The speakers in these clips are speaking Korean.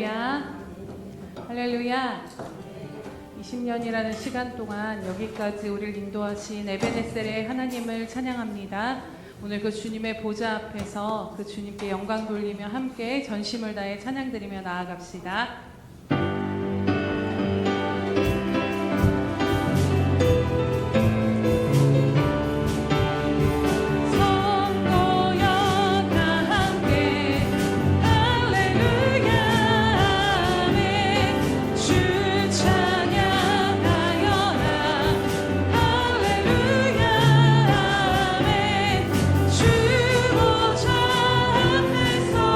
할렐루야. 할렐루야. 20년이라는 시간 동안 여기까지 우리를 인도하신 에베네셀의 하나님을 찬양합니다. 오늘 그 주님의 보좌 앞에서 그 주님께 영광 돌리며 함께 전심을 다해 찬양드리며 나아갑시다. 주 보좌 앞에서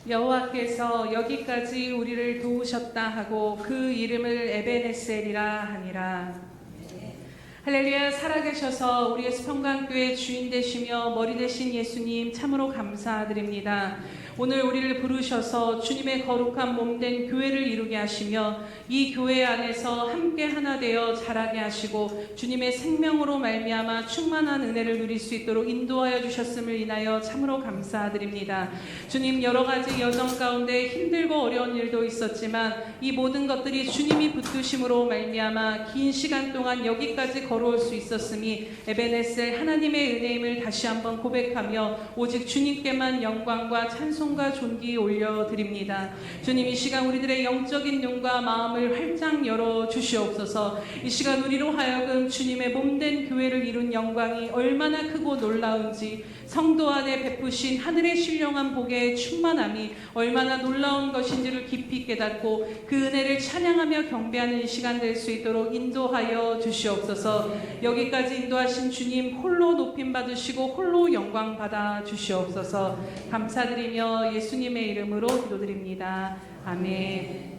여호와께서 여기까지 우리를 도우셨다 하고 그 이름을 에베네셀이라 하니라. 할렐루야. 살아계셔서 우리의 수평강교회 주인 되시며 머리 되신 예수님 참으로 감사드립니다. 오늘 우리를 부르셔서 주님의 거룩한 몸된 교회를 이루게 하시며 이 교회 안에서 함께 하나 되어 자라게 하시고 주님의 생명으로 말미암아 충만한 은혜를 누릴 수 있도록 인도하여 주셨음을 인하여 참으로 감사드립니다. 주님, 여러 가지 여정 가운데 힘들고 어려운 일도 있었지만 이 모든 것들이 주님이 붙드심으로 말미암아 긴 시간 동안 여기까지 걸어올 수 있었음이 에베네셀 하나님의 은혜임을 다시 한번 고백하며 오직 주님께만 영광과 찬송과 존귀 올려드립니다. 주님, 이 시간 우리들의 영적인 눈과 마음을 활짝 열어 주시옵소서. 이 시간 우리로 하여금 주님의 몸된 교회를 이룬 영광이 얼마나 크고 놀라운지, 성도 안에 베푸신 하늘의 신령한 복의 충만함이 얼마나 놀라운 것인지를 깊이 깨닫고 그 은혜를 찬양하며 경배하는 이 시간 될 수 있도록 인도하여 주시옵소서. 여기까지 인도하신 주님 홀로 높임 받으시고 홀로 영광 받아 주시옵소서. 감사드리며 예수님의 이름으로 기도드립니다. 아멘.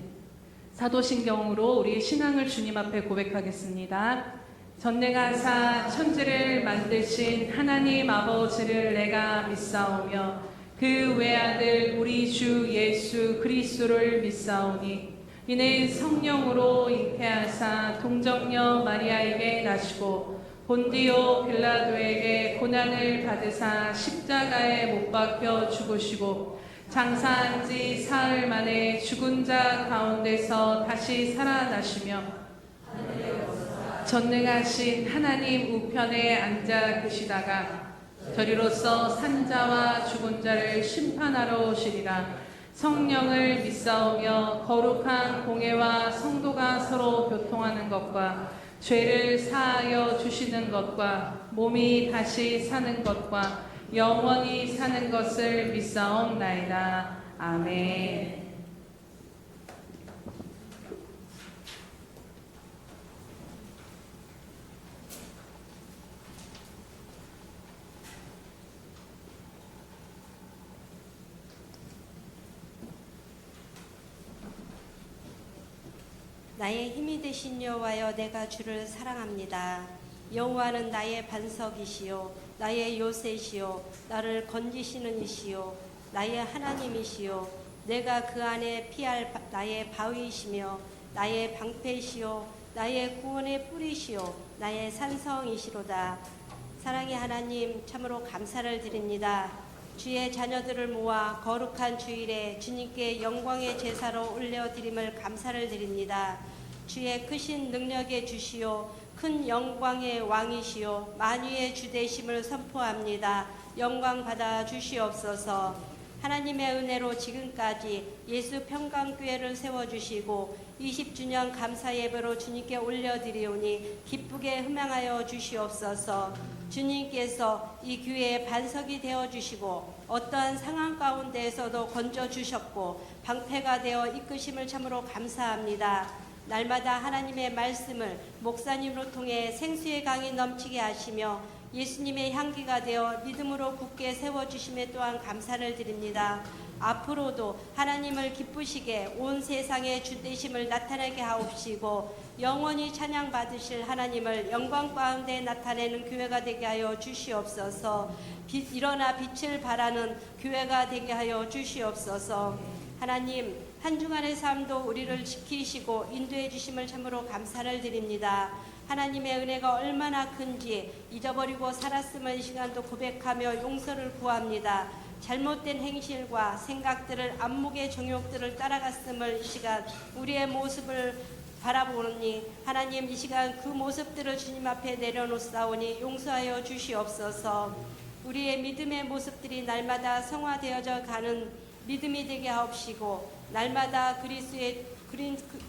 사도신경으로 우리의 신앙을 주님 앞에 고백하겠습니다. 전능하사 천지를 만드신 하나님 아버지를 내가 믿사오며 그 외아들 우리 주 예수 그리스도를 믿사오니 이는 성령으로 잉태하사 동정녀 마리아에게 나시고 본디오 빌라도에게 고난을 받으사 십자가에 못 박혀 죽으시고 장사한 지 사흘 만에 죽은 자 가운데서 다시 살아나시며 전능하신 하나님 우편에 앉아 계시다가 저리로서 산자와 죽은 자를 심판하러 오시리라. 성령을 믿사오며 거룩한 공회와 성도가 서로 교통하는 것과 죄를 사하여 주시는 것과 몸이 다시 사는 것과 영원히 사는 것을 믿사옵나이다. 아멘. 나의 힘이 되신 여호와여, 내가 주를 사랑합니다. 여호와는 나의 반석이시요 나의 요새시요 나를 건지시는 이시요 나의 하나님이시요 내가 그 안에 피할 나의 바위이시며 나의 방패시요 나의 구원의 뿌리시요 나의 산성이시로다. 사랑의 하나님, 참으로 감사를 드립니다. 주의 자녀들을 모아 거룩한 주일에 주님께 영광의 제사로 올려드림을 감사를 드립니다. 주의 크신 능력의 주시오 큰 영광의 왕이시오 만유의 주 되심을 선포합니다. 영광 받아 주시옵소서. 하나님의 은혜로 지금까지 예수 평강교회를 세워주시고 20주년 감사 예배로 주님께 올려드리오니 기쁘게 흠양하여 주시옵소서. 주님께서 이 교회의 반석이 되어주시고 어떠한 상황 가운데에서도 건져주셨고 방패가 되어 이끄심을 참으로 감사합니다. 날마다 하나님의 말씀을 목사님으로 통해 생수의 강이 넘치게 하시며 예수님의 향기가 되어 믿음으로 굳게 세워주심에 또한 감사를 드립니다. 앞으로도 하나님을 기쁘시게 온 세상에 주 되심을 나타내게 하옵시고 영원히 찬양받으실 하나님을 영광 가운데 나타내는 교회가 되게 하여 주시옵소서. 일어나 빛을 발하는 교회가 되게 하여 주시옵소서. 하나님, 한 주간의 삶도 우리를 지키시고 인도해 주심을 참으로 감사를 드립니다. 하나님의 은혜가 얼마나 큰지 잊어버리고 살았음을 이 시간도 고백하며 용서를 구합니다. 잘못된 행실과 생각들을 안목의 정욕들을 따라갔음을 이 시간 우리의 모습을 바라보니 하나님, 이 시간 그 모습들을 주님 앞에 내려놓사오니 용서하여 주시옵소서. 우리의 믿음의 모습들이 날마다 성화되어져 가는 믿음이 되게 하옵시고 날마다 그리스도의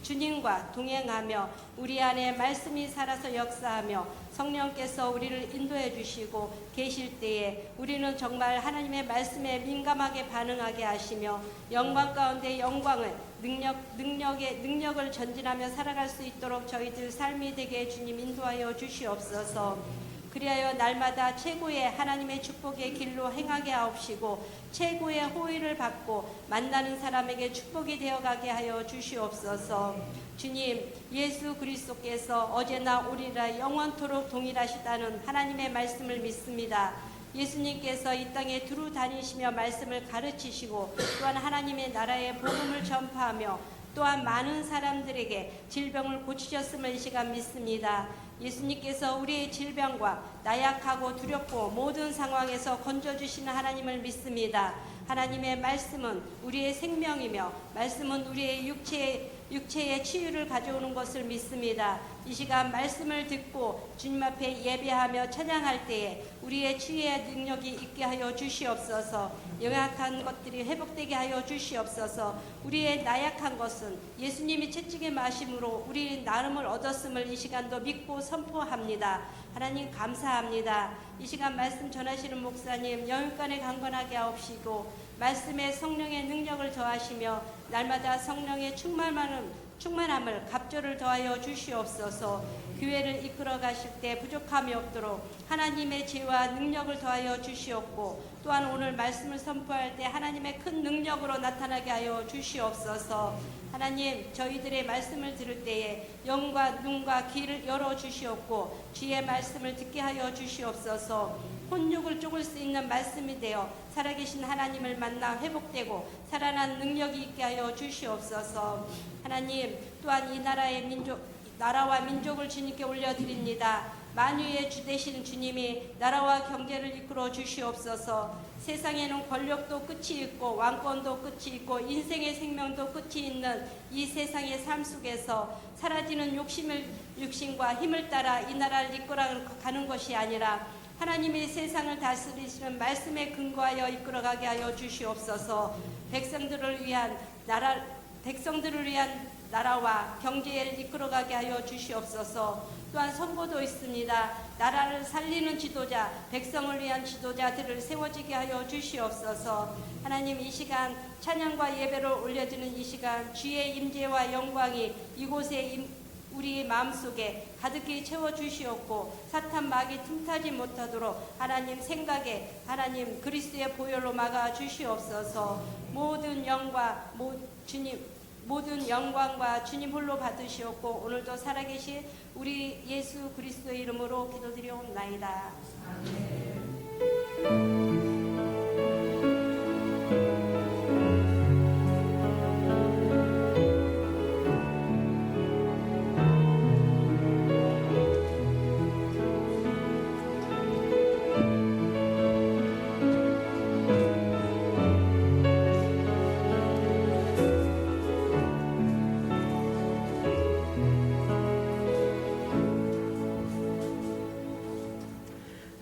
주님과 동행하며 우리 안에 말씀이 살아서 역사하며 성령께서 우리를 인도해 주시고 계실 때에 우리는 정말 하나님의 말씀에 민감하게 반응하게 하시며 영광 가운데 영광을 능력을 전진하며 살아갈 수 있도록 저희들 삶이 되게 주님 인도하여 주시옵소서. 그리하여 날마다 최고의 하나님의 축복의 길로 행하게 하옵시고 최고의 호의를 받고 만나는 사람에게 축복이 되어가게 하여 주시옵소서. 주님, 예수 그리스도께서 어제나 오리라 영원토록 동일하시다는 하나님의 말씀을 믿습니다. 예수님께서 이 땅에 두루 다니시며 말씀을 가르치시고 또한 하나님의 나라의 복음을 전파하며 또한 많은 사람들에게 질병을 고치셨음을 이 시간 믿습니다. 예수님께서 우리의 질병과 나약하고 두렵고 모든 상황에서 건져주시는 하나님을 믿습니다. 하나님의 말씀은 우리의 생명이며 말씀은 우리의 육체의 치유를 가져오는 것을 믿습니다. 이 시간 말씀을 듣고 주님 앞에 예배하며 찬양할 때에 우리의 치유의 능력이 있게 하여 주시옵소서. 연약한 것들이 회복되게 하여 주시옵소서. 우리의 나약한 것은 예수님이 채찍에 마심으로 우리 나름을 얻었음을 이 시간도 믿고 선포합니다. 하나님 감사합니다. 이 시간 말씀 전하시는 목사님 영육간에 강건하게 하옵시고 말씀에 성령의 능력을 더하시며 날마다 성령의 충만하는 충만함을 갑절을 더하여 주시옵소서. 교회를 이끌어 가실 때 부족함이 없도록 하나님의 지혜와 능력을 더하여 주시옵고, 또한 오늘 말씀을 선포할 때 하나님의 큰 능력으로 나타나게 하여 주시옵소서. 하나님, 저희들의 말씀을 들을 때에 영과 눈과 귀를 열어 주시옵고 주의 말씀을 듣게 하여 주시옵소서. 혼육을 쪼글 수 있는 말씀이 되어 살아계신 하나님을 만나 회복되고 살아난 능력이 있게 하여 주시옵소서. 하나님, 또한 이 나라와 민족을 주님께 올려드립니다. 만유의 주 되신 주님이 나라와 경제를 이끌어 주시옵소서. 세상에는 권력도 끝이 있고 왕권도 끝이 있고 인생의 생명도 끝이 있는 이 세상의 삶 속에서 사라지는 육신과 힘을 따라 이 나라를 이끌어가는 것이 아니라 하나님이 세상을 다스리시는 말씀에 근거하여 이끌어가게 하여 주시옵소서. 백성들을 위한 나라와 경제를 이끌어가게 하여 주시옵소서. 또한 선고도 있습니다. 나라를 살리는 지도자, 백성을 위한 지도자들을 세워지게 하여 주시옵소서. 하나님, 이 시간 찬양과 예배를 올려드리는 이 시간 주의 임재와 영광이 이곳에 우리 마음속에 가득히 채워주시옵고 사탄 마귀 틈타지 못하도록 하나님 생각에 하나님 그리스도의 보혈로 막아주시옵소서. 모든 영광과 주님 홀로 받으시옵고 오늘도 살아계신 우리 예수 그리스도의 이름으로 기도드리옵나이다.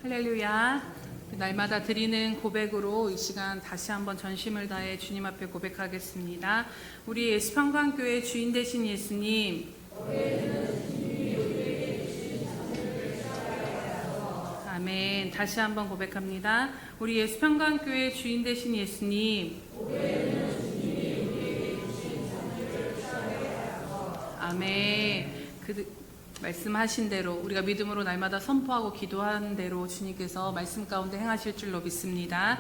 할렐루야. 날마다 드리는 고백으로 이 시간 다시 한번 전심을 다해 주님 앞에 고백하겠습니다. 우리 예수평강교회 주인 되신 예수님, 아멘. 다시 한번 고백합니다. 우리 예수평강교회 주인 되신 예수님, 아멘. 말씀하신 대로 우리가 믿음으로 날마다 선포하고 기도하는 대로 주님께서 말씀 가운데 행하실 줄로 믿습니다.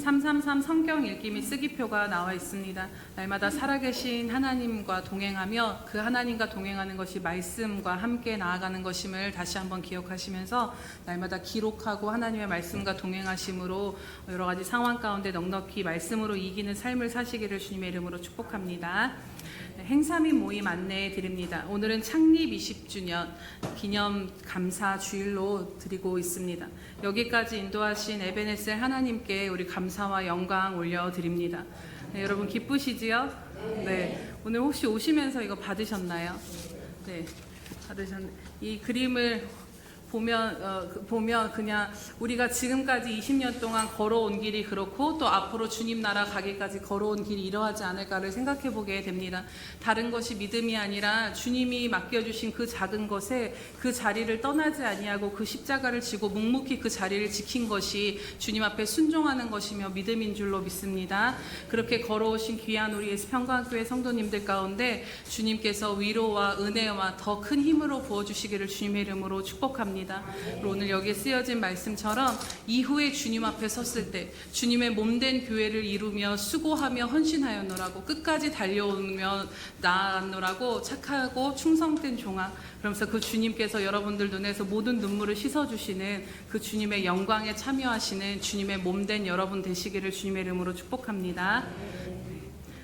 333 성경 읽기 및 쓰기표가 나와 있습니다. 날마다 살아계신 하나님과 동행하며 그 하나님과 동행하는 것이 말씀과 함께 나아가는 것임을 다시 한번 기억하시면서 날마다 기록하고 하나님의 말씀과 동행하심으로 여러 가지 상황 가운데 넉넉히 말씀으로 이기는 삶을 사시기를 주님의 이름으로 축복합니다. 행사 및 모임 안내해 드립니다. 오늘은 창립 20주년 기념 감사 주일로 드리고 있습니다. 여기까지 인도하신 에베네셀 하나님께 우리 감사와 영광 올려드립니다. 네, 여러분 기쁘시지요? 네. 오늘 혹시 오시면서 이거 받으셨나요? 네, 이 그림을 보면 그냥 우리가 지금까지 20년 동안 걸어온 길이 그렇고 또 앞으로 주님 나라 가기까지 걸어온 길이 이러하지 않을까를 생각해 보게 됩니다. 다른 것이 믿음이 아니라 주님이 맡겨주신 그 작은 것에 그 자리를 떠나지 아니하고 그 십자가를 지고 묵묵히 그 자리를 지킨 것이 주님 앞에 순종하는 것이며 믿음인 줄로 믿습니다. 그렇게 걸어오신 귀한 우리 예수평강교회 성도님들 가운데 주님께서 위로와 은혜와 더 큰 힘으로 부어주시기를 주님의 이름으로 축복합니다. 오늘 여기에 쓰여진 말씀처럼 이후에 주님 앞에 섰을 때 주님의 몸된 교회를 이루며 수고하며 헌신하였노라고 끝까지 달려오며 나아갔노라고 착하고 충성된 종아, 그러면서 그 주님께서 여러분들 눈에서 모든 눈물을 씻어주시는 그 주님의 영광에 참여하시는 주님의 몸된 여러분 되시기를 주님의 이름으로 축복합니다.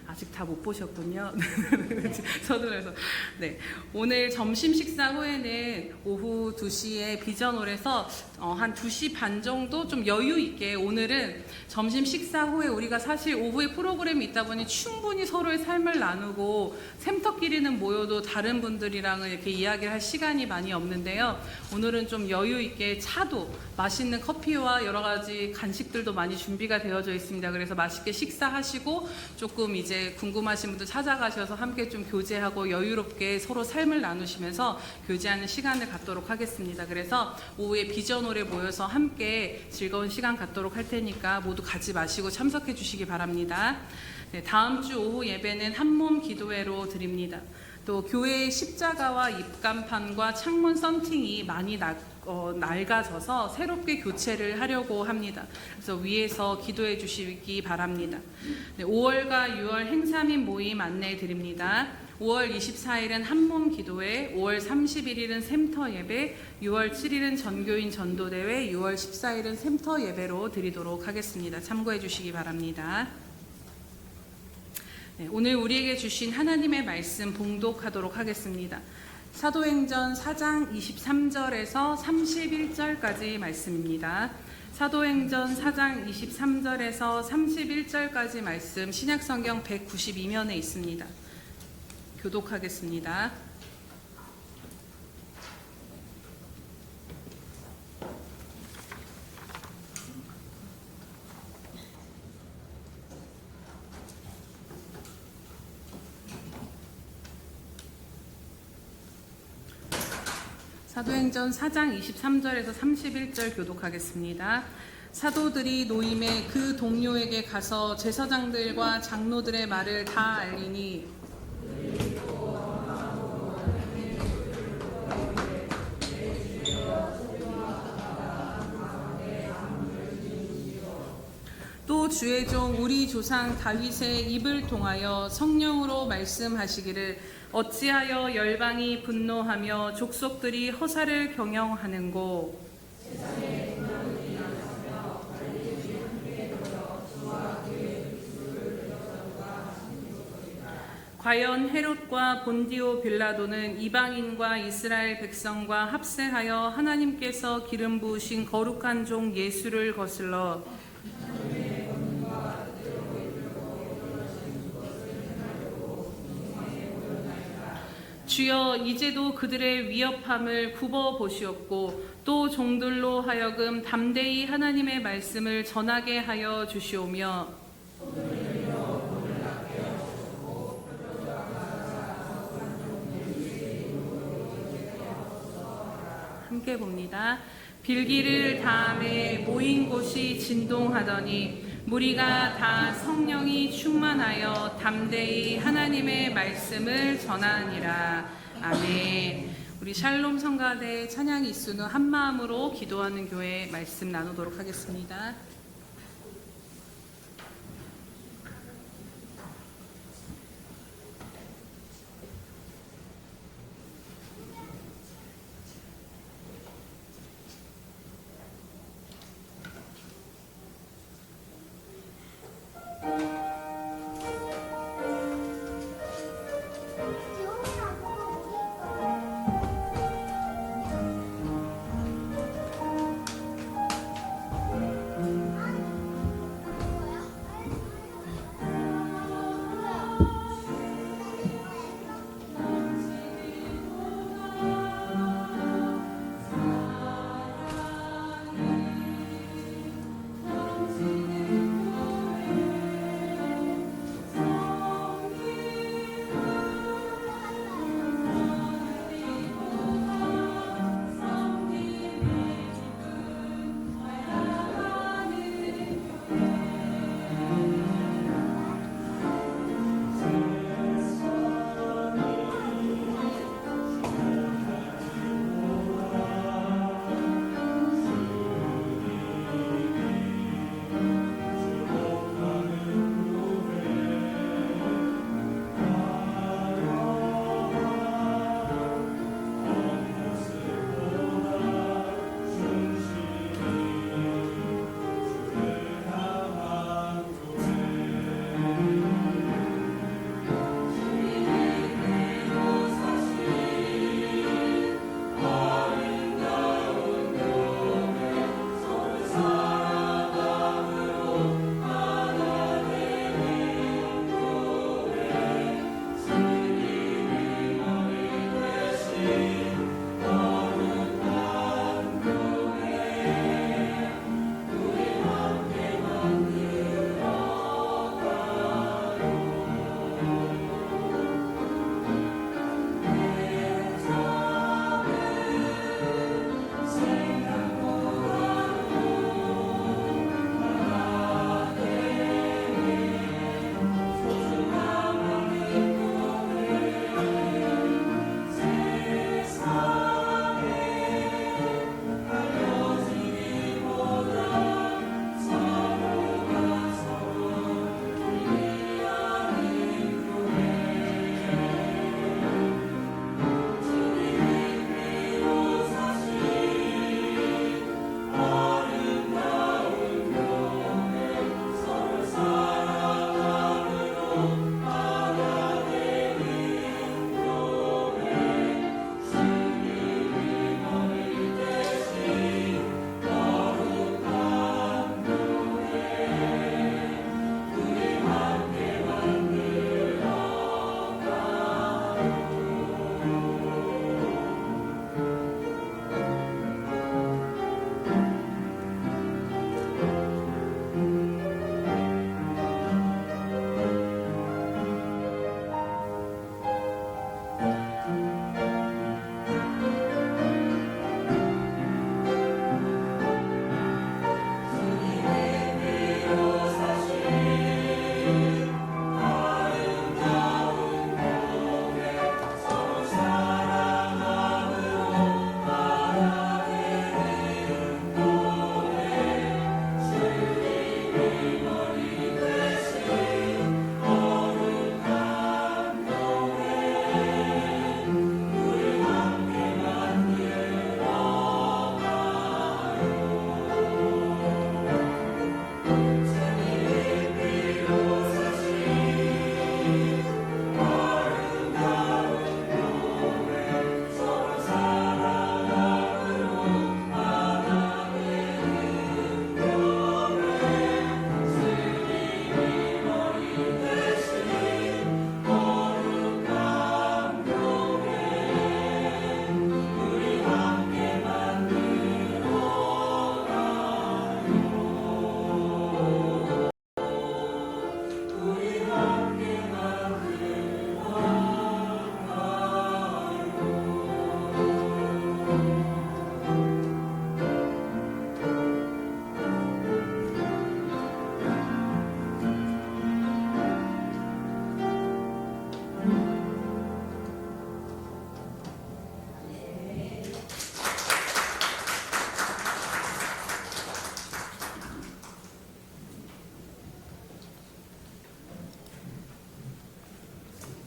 아직 다 못 보셨군요. 저도 그래서 네, 오늘 점심 식사 후에는 오후 2시에 비전홀에서 한 2시 반 정도 좀 여유 있게 오늘은 점심 식사 후에 우리가 사실 오후에 프로그램이 있다 보니 충분히 서로의 삶을 나누고 샘터끼리는 모여도 다른 분들이랑은 이렇게 이야기를 할 시간이 많이 없는데요. 오늘은 좀 여유 있게 차도 맛있는 커피와 여러 가지 간식들도 많이 준비가 되어져 있습니다. 그래서 맛있게 식사하시고 조금 이제 궁금하신 분들 찾아가셔서 함께 좀 교제하고 여유롭게 서로 삶을 나누시면서 교제하는 시간을 갖도록 하겠습니다. 그래서 오후에 비전홀에 모여서 함께 즐거운 시간 갖도록 할 테니까 모두 가지 마시고 참석해 주시기 바랍니다. 네, 다음 주 오후 예배는 한몸 기도회로 드립니다. 또 교회의 십자가와 입간판과 창문 썬팅이 많이 낡아져서 새롭게 교체를 하려고 합니다. 그래서 위에서 기도해 주시기 바랍니다. 네, 5월과 6월 행사민 모임 안내해 드립니다. 5월 24일은 한몸 기도회, 5월 31일은 샘터 예배, 6월 7일은 전교인 전도대회, 6월 14일은 샘터 예배로 드리도록 하겠습니다. 참고해 주시기 바랍니다. 네, 오늘 우리에게 주신 하나님의 말씀 봉독하도록 하겠습니다. 사도행전 4장 23절에서 31절까지 말씀입니다. 사도행전 4장 23절에서 31절까지 말씀 신약성경 192면에 있습니다. 교독하겠습니다. 사도행전 4장 23절에서 31절 교독하겠습니다. 사도들이 노임에 그 동료에게 가서 제사장들과 장로들의 말을 다 알리니 또 주의 종 우리 조상 다윗의 입을 통하여 성령으로 말씀하시기를 어찌하여 열방이 분노하며 족속들이 허사를 경영하는고 과연 헤롯과 본디오 빌라도는 이방인과 이스라엘 백성과 합세하여 하나님께서 기름 부으신 거룩한 종 예수를 거슬러 주여 이제도 그들의 위협함을 굽어 보시옵고 또 종들로 하여금 담대히 하나님의 말씀을 전하게 하여 주시오며 함께 봅니다. 빌기를 다음에 모인 곳이 진동하더니 무리가 다 성령이 충만하여 담대히 하나님의 말씀을 전하니라. 아멘. 우리 샬롬 성가대 찬양 이순우 한마음으로 기도하는 교회 말씀 나누도록 하겠습니다.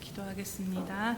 기도하겠습니다.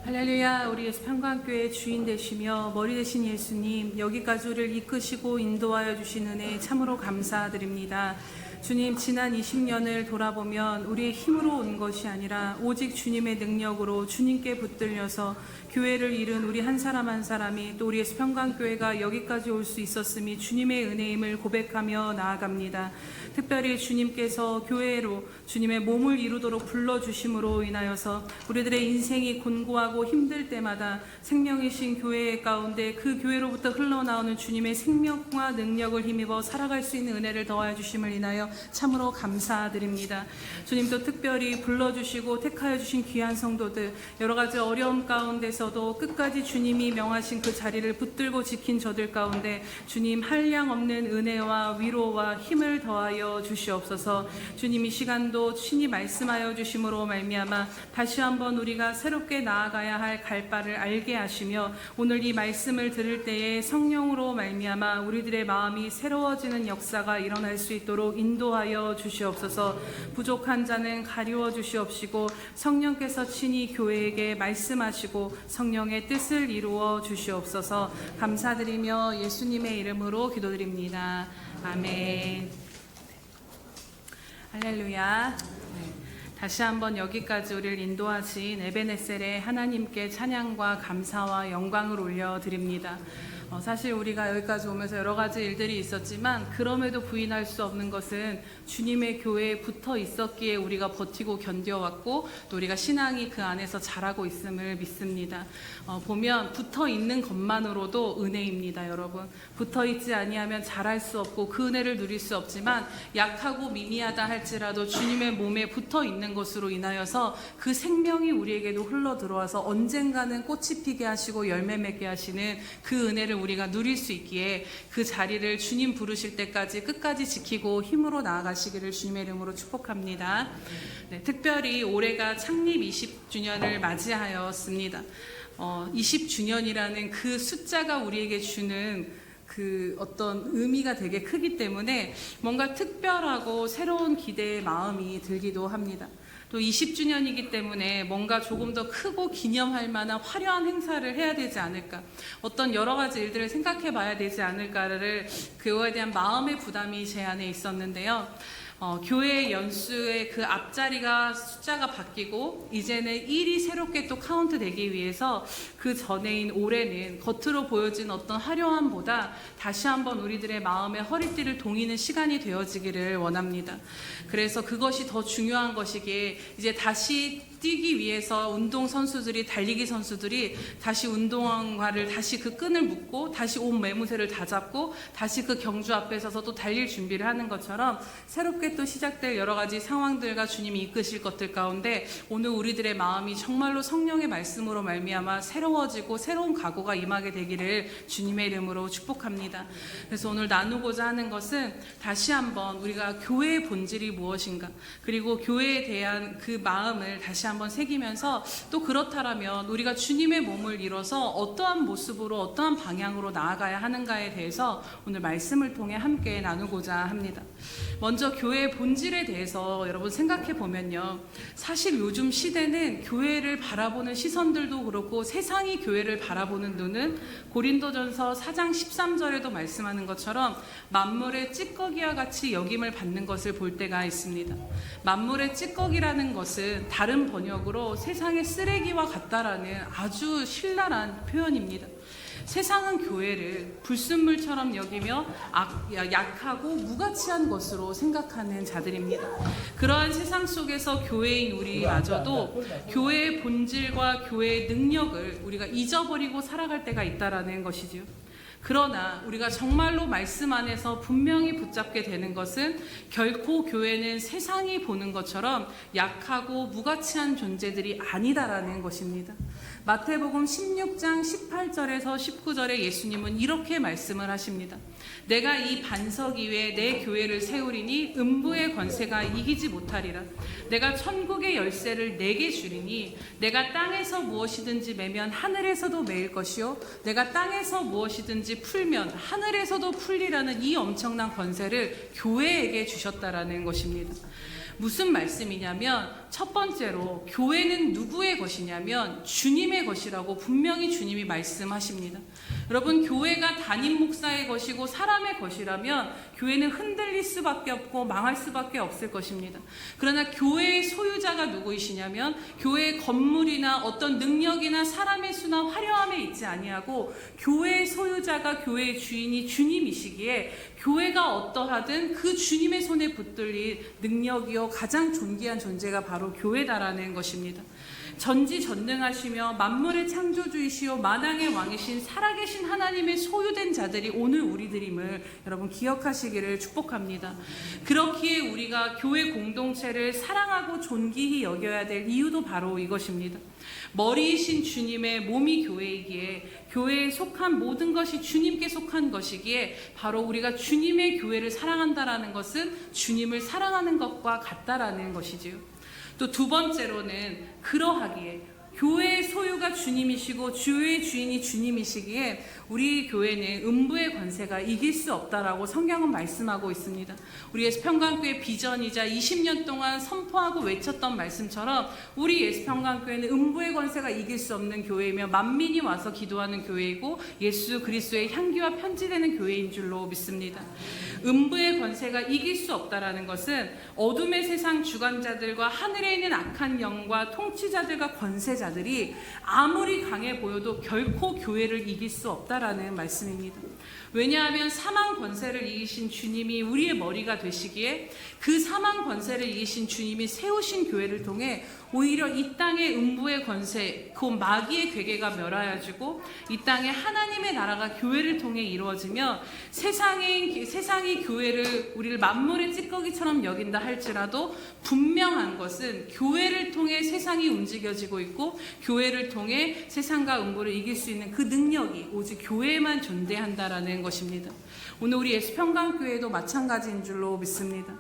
할렐루야. 우리 예수 평강교회 주인 되시며 머리 되신 예수님, 여기까지 우리를 이끄시고 인도하여 주신 은혜 참으로 감사드립니다. 주님, 지난 20년을 돌아보면 우리의 힘으로 온 것이 아니라 오직 주님의 능력으로 주님께 붙들려서 교회를 이룬 우리 한 사람 한 사람이 또 우리 예수 평강교회가 여기까지 올 수 있었음이 주님의 은혜임을 고백하며 나아갑니다. 특별히 주님께서 교회로 주님의 몸을 이루도록 불러주심으로 인하여서 우리들의 인생이 곤고하고 힘들 때마다 생명이신 교회 가운데 그 교회로부터 흘러나오는 주님의 생명과 능력을 힘입어 살아갈 수 있는 은혜를 더하여 주심을 인하여 참으로 감사드립니다. 주님도 특별히 불러주시고 택하여 주신 귀한 성도들, 여러 가지 어려움 가운데서도 끝까지 주님이 명하신 그 자리를 붙들고 지킨 저들 가운데 주님 한량없는 은혜와 위로와 힘을 더하여 주시옵소서. 주님, 이 시간도 친히 말씀하여 주심으로 말미암아 다시 한번 우리가 새롭게 나아가야 할 갈바를 알게 하시며 오늘 이 말씀을 들을 때에 성령으로 말미암아 우리들의 마음이 새로워지는 역사가 일어날 수 있도록 인도하여 주시옵소서. 부족한 자는 가리워 주시옵시고 성령께서 친히 교회에게 말씀하시고 성령의 뜻을 이루어 주시옵소서. 감사드리며 예수님의 이름으로 기도드립니다. 아멘. 할렐루야. 다시 한번 여기까지 우리를 인도하신 에베네셀의 하나님께 찬양과 감사와 영광을 올려드립니다. 사실 우리가 여기까지 오면서 여러 가지 일들이 있었지만 그럼에도 부인할 수 없는 것은 주님의 교회에 붙어 있었기에 우리가 버티고 견뎌왔고 또 우리가 신앙이 그 안에서 자라고 있음을 믿습니다. 보면 붙어 있는 것만으로도 은혜입니다, 여러분. 붙어 있지 아니하면 자랄 수 없고 그 은혜를 누릴 수 없지만 약하고 미미하다 할지라도 주님의 몸에 붙어 있는 것으로 인하여서 그 생명이 우리에게도 흘러 들어와서 언젠가는 꽃이 피게 하시고 열매 맺게 하시는 그 은혜를 우리가 누릴 수 있기에 그 자리를 주님 부르실 때까지 끝까지 지키고 힘으로 나아가시기를 주님의 이름으로 축복합니다. 네, 특별히 올해가 창립 20주년을 맞이하였습니다. 20주년이라는 그 숫자가 우리에게 주는 그 어떤 의미가 되게 크기 때문에 뭔가 특별하고 새로운 기대의 마음이 들기도 합니다. 또 20주년이기 때문에 뭔가 조금 더 크고 기념할 만한 화려한 행사를 해야 되지 않을까, 어떤 여러 가지 일들을 생각해 봐야 되지 않을까를 그거에 대한 마음의 부담이 제 안에 있었는데요. 교회 연수의 그 앞자리가 숫자가 바뀌고 이제는 1이 새롭게 또 카운트 되기 위해서 그 전에인 올해는 겉으로 보여진 어떤 화려함보다 다시 한번 우리들의 마음의 허리띠를 동이는 시간이 되어지기를 원합니다. 그래서 그것이 더 중요한 것이기에 이제 다시 뛰기 위해서 운동선수들이, 달리기 선수들이 다시 운동화를 다시 그 끈을 묶고 다시 옷 매무새를 다 잡고 다시 그 경주 앞에 서서 또 달릴 준비를 하는 것처럼 새롭게 또 시작될 여러 가지 상황들과 주님이 이끄실 것들 가운데 오늘 우리들의 마음이 정말로 성령의 말씀으로 말미암아 새로워지고 새로운 각오가 임하게 되기를 주님의 이름으로 축복합니다. 그래서 오늘 나누고자 하는 것은 다시 한번 우리가 교회의 본질이 무엇인가, 그리고 교회에 대한 그 마음을 다시 한번 새기면서 또 그렇다라면 우리가 주님의 몸을 이뤄서 어떠한 모습으로 어떠한 방향으로 나아가야 하는가에 대해서 오늘 말씀을 통해 함께 나누고자 합니다. 먼저 교회의 본질에 대해서 여러분 생각해 보면요, 사실 요즘 시대는 교회를 바라보는 시선들도 그렇고 세상이 교회를 바라보는 눈은 고린도전서 4장 13절에도 말씀하는 것처럼 만물의 찌꺼기와 같이 여김을 받는 것을 볼 때가 있습니다. 만물의 찌꺼기라는 것은 다른 번역으로 세상의 쓰레기와 같다라는 아주 신랄한 표현입니다. 세상은 교회를 불순물처럼 여기며 약하고 무가치한 것으로 생각하는 자들입니다. 그러한 세상 속에서 교회인 우리마저도 교회의 본질과 교회의 능력을 우리가 잊어버리고 살아갈 때가 있다라는 것이지요. 그러나 우리가 정말로 말씀 안에서 분명히 붙잡게 되는 것은 결코 교회는 세상이 보는 것처럼 약하고 무가치한 존재들이 아니다라는 것입니다. 마태복음 16장 18절에서 19절에 예수님은 이렇게 말씀을 하십니다. 내가 이 반석 위에 내 교회를 세우리니 음부의 권세가 이기지 못하리라. 내가 천국의 열쇠를 내게 주리니 내가 땅에서 무엇이든지 매면 하늘에서도 매일 것이요 내가 땅에서 무엇이든지 풀면 하늘에서도 풀리라는 이 엄청난 권세를 교회에게 주셨다라는 것입니다. 무슨 말씀이냐면 첫 번째로 교회는 누구의 것이냐면 주님의 것이라고 분명히 주님이 말씀하십니다. 여러분, 교회가 담임 목사의 것이고 사람의 것이라면 교회는 흔들릴 수밖에 없고 망할 수밖에 없을 것입니다. 그러나 교회의 소유자가 누구이시냐면 교회의 건물이나 어떤 능력이나 사람의 수나 화려함에 있지 아니하고 교회의 소유자가 교회의 주인이 주님이시기에 교회가 어떠하든 그 주님의 손에 붙들릴 능력이요 가장 존귀한 존재가 바로 교회다라는 것입니다. 전지전능하시며 만물의 창조주이시요 만왕의 왕이신 살아계신 하나님의 소유된 자들이 오늘 우리들임을 여러분 기억하시기를 축복합니다. 그렇기에 우리가 교회 공동체를 사랑하고 존귀히 여겨야 될 이유도 바로 이것입니다. 머리이신 주님의 몸이 교회이기에 교회에 속한 모든 것이 주님께 속한 것이기에 바로 우리가 주님의 교회를 사랑한다라는 것은 주님을 사랑하는 것과 같다라는 것이지요. 또 두 번째로는 그러하기에 교회의 소유가 주님이시고 교회의 주인이 주님이시기에 우리 교회는 음부의 권세가 이길 수 없다라고 성경은 말씀하고 있습니다. 우리 예수평강교회 비전이자 20년 동안 선포하고 외쳤던 말씀처럼 우리 예수평강교회는 음부의 권세가 이길 수 없는 교회이며 만민이 와서 기도하는 교회이고 예수 그리스도의 향기와 편지되는 교회인 줄로 믿습니다. 음부의 권세가 이길 수 없다라는 것은 어둠의 세상 주관자들과 하늘에 있는 악한 영과 통치자들과 권세자들이 아무리 강해 보여도 결코 교회를 이길 수 없다라는 말씀입니다. 왜냐하면 사망 권세를 이기신 주님이 우리의 머리가 되시기에 그 사망 권세를 이기신 주님이 세우신 교회를 통해 오히려 이 땅의 음부의 권세, 그 마귀의 괴계가 멸하여지고 이 땅에 하나님의 나라가 교회를 통해 이루어지며 세상이 교회를 우리를 만물의 찌꺼기처럼 여긴다 할지라도 분명한 것은 교회를 통해 세상이 움직여지고 있고 교회를 통해 세상과 음부를 이길 수 있는 그 능력이 오직 교회에만 존재한다라는 것입니다. 오늘 우리 예수평강교회도 마찬가지인 줄로 믿습니다.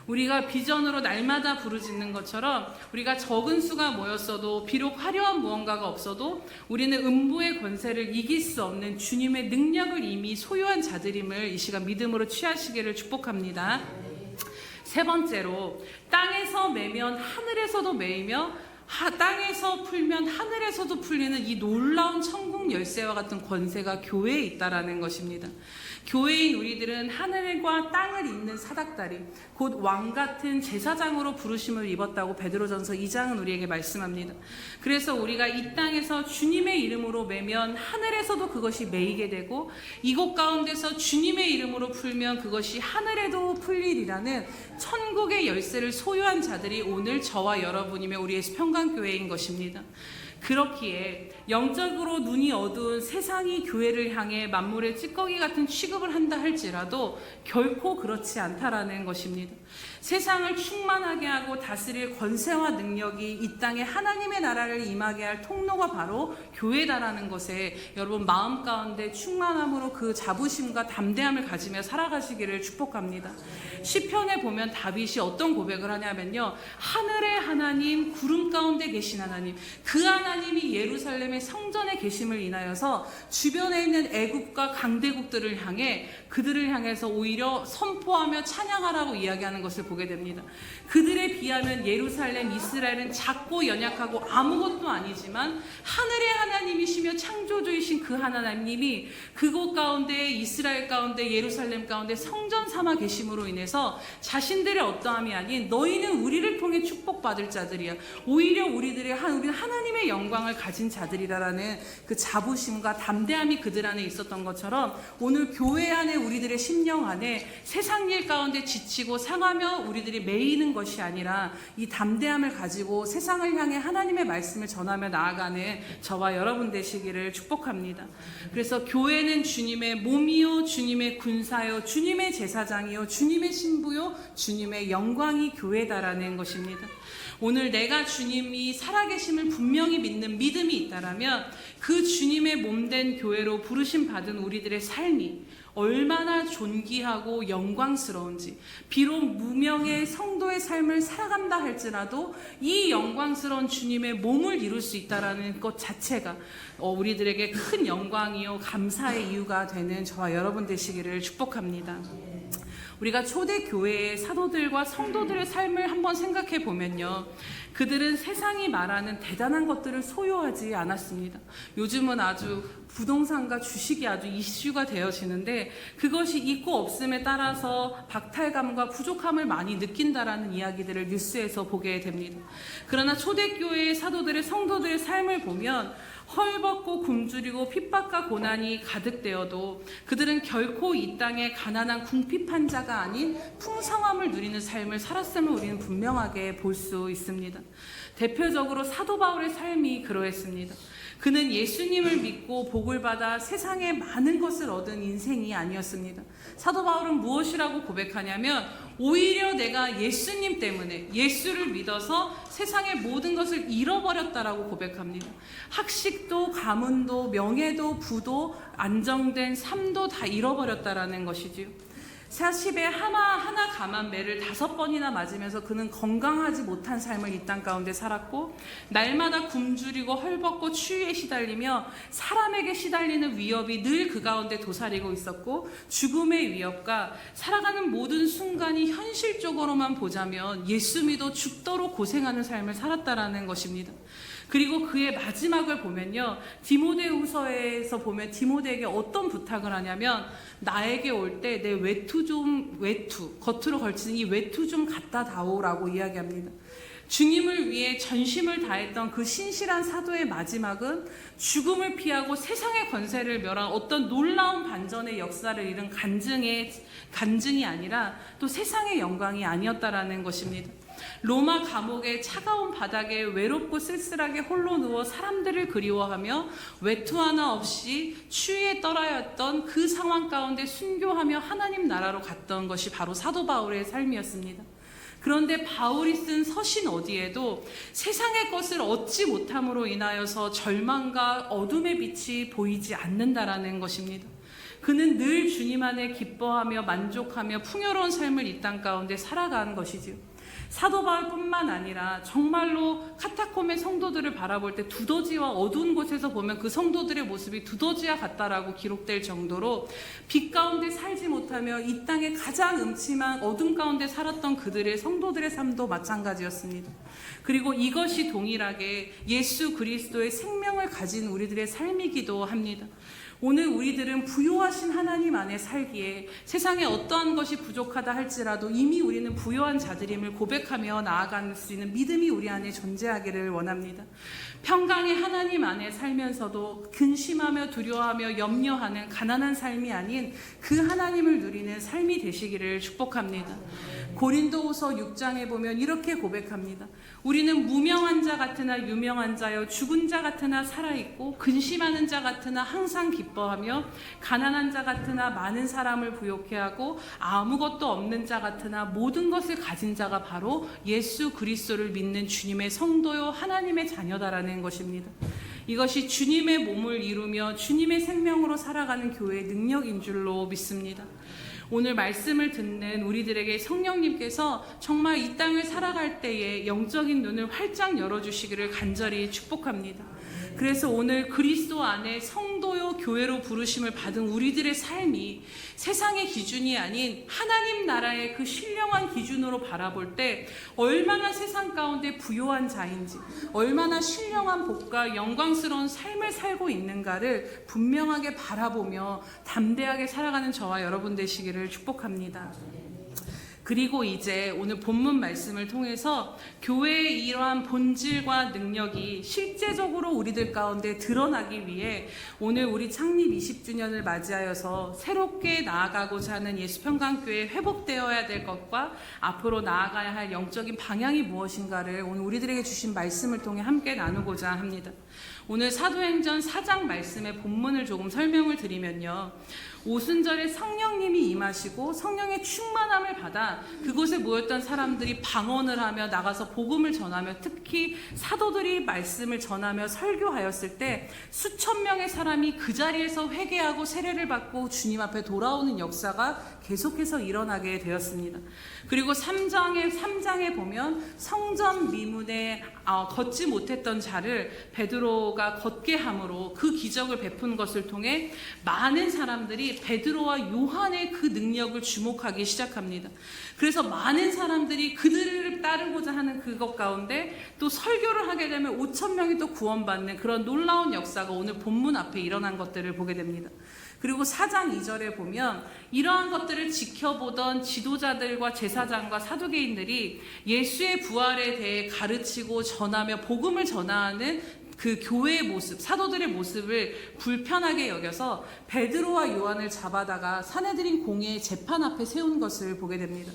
우리가 비전으로 날마다 부르짖는 것처럼 우리가 적은 수가 모였어도 비록 화려한 무언가가 없어도 우리는 음부의 권세를 이길 수 없는 주님의 능력을 이미 소유한 자들임을 이 시간 믿음으로 취하시기를 축복합니다. 세 번째로 땅에서 매면 하늘에서도 매이며 땅에서 풀면 하늘에서도 풀리는 이 놀라운 천국 열쇠와 같은 권세가 교회에 있다라는 것입니다. 교회인 우리들은 하늘과 땅을 잇는 사닥다리, 곧 왕같은 제사장으로 부르심을 입었다고 베드로전서 2장은 우리에게 말씀합니다. 그래서 우리가 이 땅에서 주님의 이름으로 매면 하늘에서도 그것이 매이게 되고 이곳 가운데서 주님의 이름으로 풀면 그것이 하늘에도 풀리리라는 천국의 열쇠를 소유한 자들이 오늘 저와 여러분이며 우리 예수평강교회인 것입니다. 그렇기에 영적으로 눈이 어두운 세상이 교회를 향해 만물의 찌꺼기 같은 취급을 한다 할지라도 결코 그렇지 않다라는 것입니다. 세상을 충만하게 하고 다스릴 권세와 능력이 이 땅에 하나님의 나라를 임하게 할 통로가 바로 교회다라는 것에 여러분 마음 가운데 충만함으로 그 자부심과 담대함을 가지며 살아가시기를 축복합니다. 시편에 보면 다윗이 어떤 고백을 하냐면요, 하늘의 하나님, 구름 가운데 계신 하나님, 그 하나님이 예루살렘의 성전에 계심을 인하여서 주변에 있는 애국과 강대국들을 향해 그들을 향해서 오히려 선포하며 찬양하라고 이야기하는 것을 보게 됩니다. 그들에 비하면 예루살렘, 이스라엘은 작고 연약하고 아무것도 아니지만 하늘의 하나님이시며 창조주이신 그 하나님이 그곳 가운데 이스라엘 가운데 예루살렘 가운데 성전 삼아 계심으로 인해서 자신들의 어떠함이 아닌 너희는 우리를 통해 축복받을 자들이야, 오히려 우리는 하나님의 영광을 가진 자들이라는 그 자부심과 담대함이 그들 안에 있었던 것처럼 오늘 교회 안에 우리들의 심령 안에 세상 일 가운데 지치고 상하며 하여 우리들이 매이는 것이 아니라 이 담대함을 가지고 세상을 향해 하나님의 말씀을 전하며 나아가는 저와 여러분 되시기를 축복합니다. 그래서 교회는 주님의 몸이요, 주님의 군사요, 주님의 제사장이요, 주님의 신부요, 주님의 영광이 교회다라는 것입니다. 오늘 내가 주님이 살아계심을 분명히 믿는 믿음이 있다라면 그 주님의 몸된 교회로 부르심 받은 우리들의 삶이 얼마나 존귀하고 영광스러운지, 비록 무명의 성도의 삶을 살아간다 할지라도 이 영광스러운 주님의 몸을 이룰 수 있다는 것 자체가 우리들에게 큰 영광이요 감사의 이유가 되는 저와 여러분 되시기를 축복합니다. 우리가 초대교회의 사도들과 성도들의 삶을 한번 생각해 보면요, 그들은 세상이 말하는 대단한 것들을 소유하지 않았습니다. 요즘은 아주 부동산과 주식이 아주 이슈가 되어지는데 그것이 있고 없음에 따라서 박탈감과 부족함을 많이 느낀다라는 이야기들을 뉴스에서 보게 됩니다. 그러나 초대교회의 사도들의 성도들의 삶을 보면 헐벗고 굶주리고 핍박과 고난이 가득되어도 그들은 결코 이 땅의 가난한 궁핍한 자가 아닌 풍성함을 누리는 삶을 살았음을 우리는 분명하게 볼 수 있습니다. 대표적으로 사도 바울의 삶이 그러했습니다. 그는 예수님을 믿고 복을 받아 세상에 많은 것을 얻은 인생이 아니었습니다. 사도 바울은 무엇이라고 고백하냐면 오히려 내가 예수님 때문에 예수를 믿어서 세상의 모든 것을 잃어버렸다라고 고백합니다. 학식도 가문도 명예도 부도 안정된 삶도 다 잃어버렸다라는 것이지요. 40에 하나 감한 매를 5번이나 맞으면서 그는 건강하지 못한 삶을 이 땅 가운데 살았고 날마다 굶주리고 헐벗고 추위에 시달리며 사람에게 시달리는 위협이 늘 그 가운데 도사리고 있었고 죽음의 위협과 살아가는 모든 순간이 현실적으로만 보자면 예수 믿어 죽도록 고생하는 삶을 살았다라는 것입니다. 그리고 그의 마지막을 보면요, 디모데후서에서 보면 디모데에게 어떤 부탁을 하냐면 나에게 올 때 내 겉으로 걸치는 이 외투 좀 갖다 다오라고 이야기합니다. 주님을 위해 전심을 다했던 그 신실한 사도의 마지막은 죽음을 피하고 세상의 권세를 멸한 어떤 놀라운 반전의 역사를 이룬 간증이 아니라 또 세상의 영광이 아니었다라는 것입니다. 로마 감옥의 차가운 바닥에 외롭고 쓸쓸하게 홀로 누워 사람들을 그리워하며 외투 하나 없이 추위에 떨어였던 그 상황 가운데 순교하며 하나님 나라로 갔던 것이 바로 사도 바울의 삶이었습니다. 그런데 바울이 쓴 서신 어디에도 세상의 것을 얻지 못함으로 인하여서 절망과 어둠의 빛이 보이지 않는다라는 것입니다. 그는 늘 주님 안에 기뻐하며 만족하며 풍요로운 삶을 이 땅 가운데 살아가는 것이지요. 사도 바울뿐만 아니라 정말로 카타콤의 성도들을 바라볼 때 두더지와 어두운 곳에서 보면 그 성도들의 모습이 두더지와 같다라고 기록될 정도로 빛 가운데 살지 못하며 이 땅의 가장 음침한 어둠 가운데 살았던 그들의 성도들의 삶도 마찬가지였습니다. 그리고 이것이 동일하게 예수 그리스도의 생명을 가진 우리들의 삶이기도 합니다. 오늘 우리들은 부요하신 하나님 안에 살기에 세상에 어떠한 것이 부족하다 할지라도 이미 우리는 부요한 자들임을 고백하며 나아갈 수 있는 믿음이 우리 안에 존재하기를 원합니다. 평강의 하나님 안에 살면서도 근심하며 두려워하며 염려하는 가난한 삶이 아닌 그 하나님을 누리는 삶이 되시기를 축복합니다. 고린도후서 6장에 보면 이렇게 고백합니다. 우리는 무명한 자 같으나 유명한 자여 죽은 자 같으나 살아있고 근심하는 자 같으나 항상 기뻐하며 가난한 자 같으나 많은 사람을 부욕해 하고 아무것도 없는 자 같으나 모든 것을 가진 자가 바로 예수 그리스도를 믿는 주님의 성도요 하나님의 자녀다라는 것입니다. 이것이 주님의 몸을 이루며 주님의 생명으로 살아가는 교회의 능력인 줄로 믿습니다. 오늘 말씀을 듣는 우리들에게 성령님께서 정말 이 땅을 살아갈 때에 영적인 눈을 활짝 열어주시기를 간절히 축복합니다. 그래서 오늘 그리스도 안에 성도요 교회로 부르심을 받은 우리들의 삶이 세상의 기준이 아닌 하나님 나라의 그 신령한 기준으로 바라볼 때 얼마나 세상 가운데 부요한 자인지, 얼마나 신령한 복과 영광스러운 삶을 살고 있는가를 분명하게 바라보며 담대하게 살아가는 저와 여러분 되시기를 축복합니다. 그리고 이제 오늘 본문 말씀을 통해서 교회의 이러한 본질과 능력이 실제적으로 우리들 가운데 드러나기 위해 오늘 우리 창립 20주년을 맞이하여서 새롭게 나아가고자 하는 예수평강교회 회복되어야 될 것과 앞으로 나아가야 할 영적인 방향이 무엇인가를 오늘 우리들에게 주신 말씀을 통해 함께 나누고자 합니다. 오늘 사도행전 4장 말씀의 본문을 조금 설명을 드리면요, 오순절에 성령님이 임하시고 성령의 충만함을 받아 그곳에 모였던 사람들이 방언을 하며 나가서 복음을 전하며 특히 사도들이 말씀을 전하며 설교하였을 때 수천 명의 사람이 그 자리에서 회개하고 세례를 받고 주님 앞에 돌아오는 역사가 계속해서 일어나게 되었습니다. 그리고 3장에 보면 성전 미문에 걷지 못했던 자를 베드로가 걷게 함으로 그 기적을 베푼 것을 통해 많은 사람들이 베드로와 요한의 그 능력을 주목하기 시작합니다. 그래서 많은 사람들이 그들을 따르고자 하는 그것 가운데 또 설교를 하게 되면 5,000명이 또 구원받는 그런 놀라운 역사가 오늘 본문 앞에 일어난 것들을 보게 됩니다. 그리고 4장 2절에 보면 이러한 것들을 지켜보던 지도자들과 제사장과 사두개인들이 예수의 부활에 대해 가르치고 전하며 복음을 전하는 그 교회의 모습, 사도들의 모습을 불편하게 여겨서 베드로와 요한을 잡아다가 사내들인 공회의 재판 앞에 세운 것을 보게 됩니다.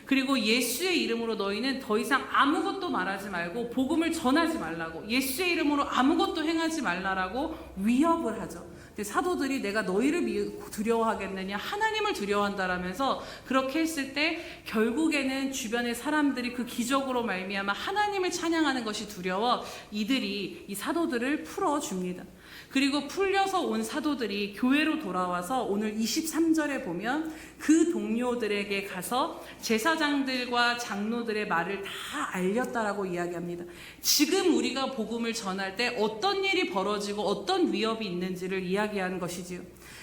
그리고 예수의 이름으로 너희는 더 이상 아무것도 말하지 말고 복음을 전하지 말라고, 예수의 이름으로 아무것도 행하지 말라라고 위협을 하죠. 근데 사도들이 내가 너희를 두려워하겠느냐, 하나님을 두려워한다라면서 그렇게 했을 때 결국에는 주변의 사람들이 그 기적으로 말미암아 하나님을 찬양하는 것이 두려워 이들이 이 사도들을 풀어줍니다. 그리고 풀려서 온 사도들이 교회로 돌아와서 오늘 23절에 보면 그 동료들에게 가서 제사장들과 장로들의 말을 다 알렸다라고 이야기합니다. 지금 우리가 복음을 전할 때 어떤 일이 벌어지고 어떤 위협이 있는지를 이야기하는 것이지요.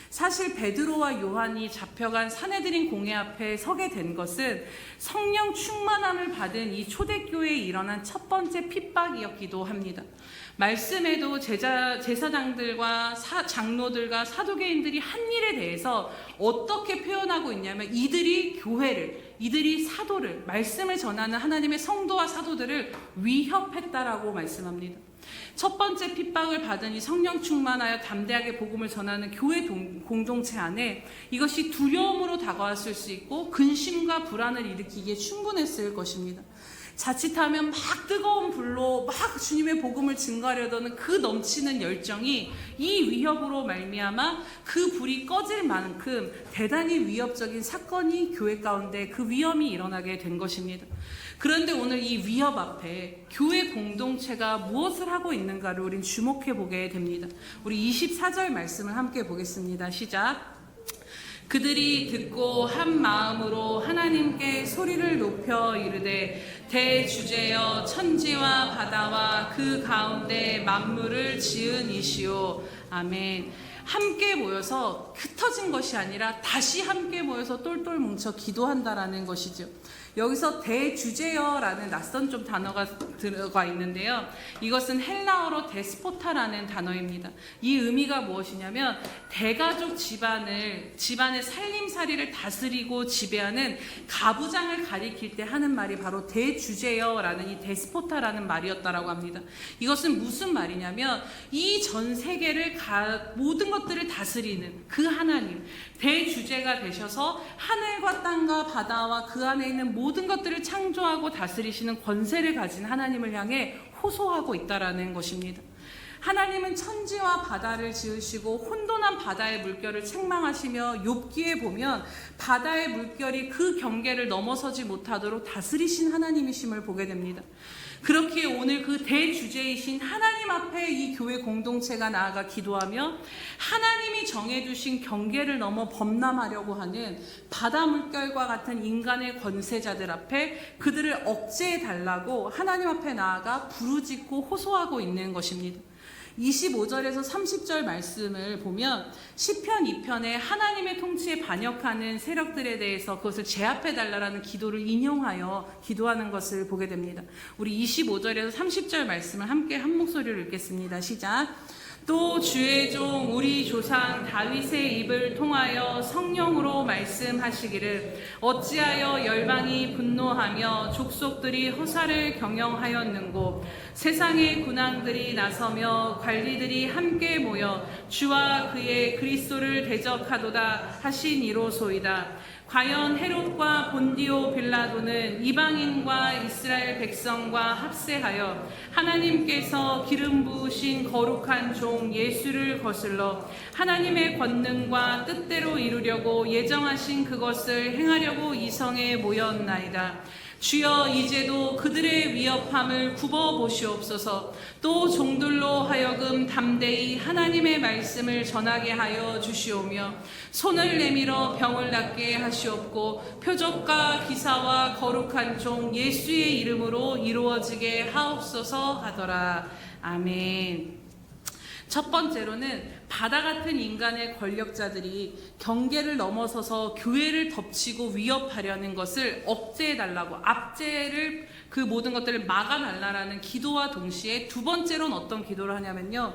사실 베드로와 요한이 잡혀간 사내들인 공회 앞에 서게 된 것은 성령 충만함을 받은 이 초대교회에 일어난 첫 번째 핍박이었기도 합니다. 말씀에도 제사장들과 장로들과 사두개인들이 한 일에 대해서 어떻게 표현하고 있냐면 이들이 교회를, 이들이 사도를, 말씀을 전하는 하나님의 성도와 사도들을 위협했다라고 말씀합니다. 첫 번째 핍박을 받은 이 성령 충만하여 담대하게 복음을 전하는 교회 공동체 안에 이것이 두려움으로 다가왔을 수 있고 근심과 불안을 일으키기에 충분했을 것입니다. 자칫하면 막 뜨거운 불로 막 주님의 복음을 증거하려던 그 넘치는 열정이 이 위협으로 말미암아 그 불이 꺼질 만큼 대단히 위협적인 사건이 교회 가운데 그 위험이 일어나게 된 것입니다. 그런데 오늘 이 위협 앞에 교회 공동체가 무엇을 하고 있는가를 우린 주목해 보게 됩니다. 우리 24절 말씀을 함께 보겠습니다. 시작. 그들이 듣고 한 마음으로 하나님께 소리를 높여 이르되 대주제여 천지와 바다와 그 가운데 만물을 지은 이시오. 아멘. 함께 모여서 흩어진 것이 아니라 다시 함께 모여서 똘똘 뭉쳐 기도한다라는 것이죠. 여기서 대주제어라는 낯선 좀 단어가 들어가 있는데요. 이것은 헬라어로 데스포타라는 단어입니다. 이 의미가 무엇이냐면 대가족 집안의 살림살이를 다스리고 지배하는 가부장을 가리킬 때 하는 말이 바로 대주제어라는 이 데스포타라는 말이었다라고 합니다. 이것은 무슨 말이냐면 이 전 세계를 모든 것들을 다스리는 그 하나님, 대주제가 되셔서 하늘과 땅과 바다와 그 안에 있는 모든 것들을 창조하고 다스리시는 권세를 가진 하나님을 향해 호소하고 있다라는 것입니다. 하나님은 천지와 바다를 지으시고 혼돈한 바다의 물결을 책망하시며 욥기에 보면 바다의 물결이 그 경계를 넘어서지 못하도록 다스리신 하나님이심을 보게 됩니다. 그렇기에 오늘 그 대주제이신 하나님 앞에 이 교회 공동체가 나아가 기도하며 하나님이 정해주신 경계를 넘어 범람하려고 하는 바다 물결과 같은 인간의 권세자들 앞에 그들을 억제해달라고 하나님 앞에 나아가 부르짖고 호소하고 있는 것입니다. 25절에서 30절 말씀을 보면 시편 2편에 하나님의 통치에 반역하는 세력들에 대해서 그것을 제압해달라는 기도를 인용하여 기도하는 것을 보게 됩니다. 우리 25절에서 30절 말씀을 함께 한 목소리로 읽겠습니다. 시작. 또 주의 종 우리 조상 다윗의 입을 통하여 성령으로 말씀하시기를 어찌하여 열방이 분노하며 족속들이 허사를 경영하였는고 세상의 군왕들이 나서며 관리들이 함께 모여 주와 그의 그리스도를 대적하도다 하시니로소이다. 과연 헤롯과 본디오 빌라도는 이방인과 이스라엘 백성과 합세하여 하나님께서 기름 부으신 거룩한 종 예수를 거슬러 하나님의 권능과 뜻대로 이루려고 예정하신 그것을 행하려고 이 성에 모였나이다. 주여 이제도 그들의 위협함을 굽어 보시옵소서. 또 종들로 하여금 담대히 하나님의 말씀을 전하게 하여 주시오며 손을 내밀어 병을 낫게 하시옵고 표적과 기사와 거룩한 종 예수의 이름으로 이루어지게 하옵소서 하더라. 아멘. 첫 번째로는 바다 같은 인간의 권력자들이 경계를 넘어서서 교회를 덮치고 위협하려는 것을 억제해달라고, 압제를, 그 모든 것들을 막아달라는 기도와 동시에 두 번째로는 어떤 기도를 하냐면요,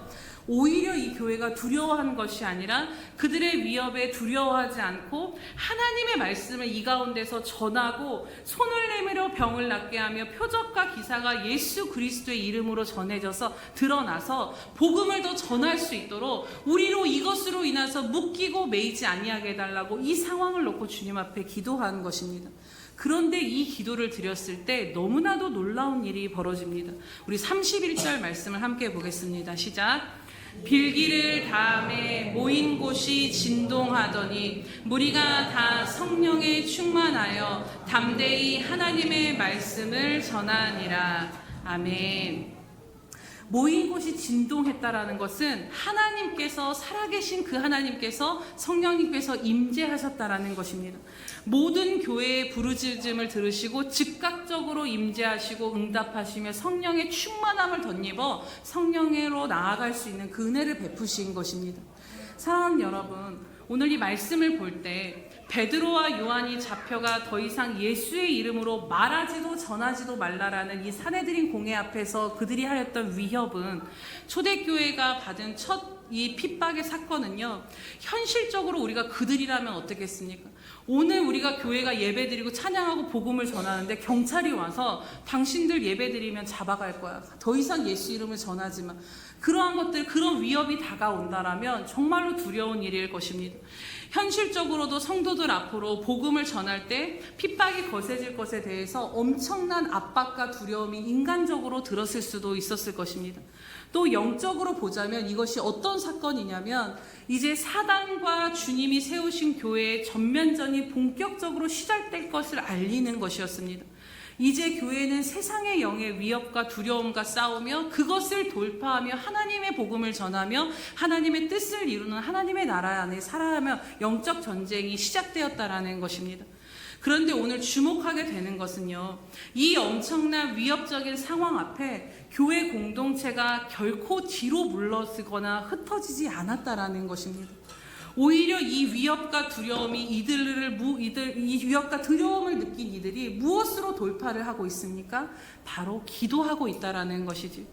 오히려 이 교회가 두려워하는 것이 아니라 그들의 위협에 두려워하지 않고 하나님의 말씀을 이 가운데서 전하고 손을 내밀어 병을 낫게 하며 표적과 기사가 예수 그리스도의 이름으로 전해져서 드러나서 복음을 더 전할 수 있도록 우리로 이것으로 인해서 묶이고 매이지 아니하게 해달라고 이 상황을 놓고 주님 앞에 기도하는 것입니다. 그런데 이 기도를 드렸을 때 너무나도 놀라운 일이 벌어집니다. 우리 31절 말씀을 함께 보겠습니다. 시작. 빌기를 다음에 모인 곳이 진동하더니 무리가 다 성령에 충만하여 담대히 하나님의 말씀을 전하니라. 아멘. 모인 곳이 진동했다라는 것은 하나님께서, 살아계신 그 하나님께서, 성령님께서 임재하셨다라는 것입니다. 모든 교회의 부르짖음을 들으시고 즉각적으로 임재하시고 응답하시며 성령의 충만함을 덧입어 성령으로 나아갈 수 있는 그 은혜를 베푸신 것입니다. 사랑하는 여러분, 오늘 이 말씀을 볼 때 베드로와 요한이 잡혀가 더 이상 예수의 이름으로 말하지도 전하지도 말라라는 이 산헤드린 공회 앞에서 그들이 하였던 위협은, 초대교회가 받은 첫 이 핍박의 사건은요, 현실적으로 우리가 그들이라면 어떻겠습니까? 오늘 우리가 교회가 예배드리고 찬양하고 복음을 전하는데 경찰이 와서 당신들 예배드리면 잡아갈 거야, 더 이상 예수 이름을 전하지 마, 그러한 것들, 그런 위협이 다가온다라면 정말로 두려운 일일 것입니다. 현실적으로도 성도들 앞으로 복음을 전할 때 핍박이 거세질 것에 대해서 엄청난 압박과 두려움이 인간적으로 들었을 수도 있었을 것입니다. 또 영적으로 보자면 이것이 어떤 사건이냐면, 이제 사단과 주님이 세우신 교회의 전면전이 본격적으로 시작될 것을 알리는 것이었습니다. 이제 교회는 세상의 영의 위협과 두려움과 싸우며 그것을 돌파하며 하나님의 복음을 전하며 하나님의 뜻을 이루는 하나님의 나라 안에 살아가며 영적 전쟁이 시작되었다라는 것입니다. 그런데 오늘 주목하게 되는 것은요, 이 엄청난 위협적인 상황 앞에 교회 공동체가 결코 뒤로 물러서거나 흩어지지 않았다라는 것입니다. 오히려 이 위협과 두려움이 이 위협과 두려움을 느낀 이들이 무엇으로 돌파를 하고 있습니까? 바로 기도하고 있다라는 것이지.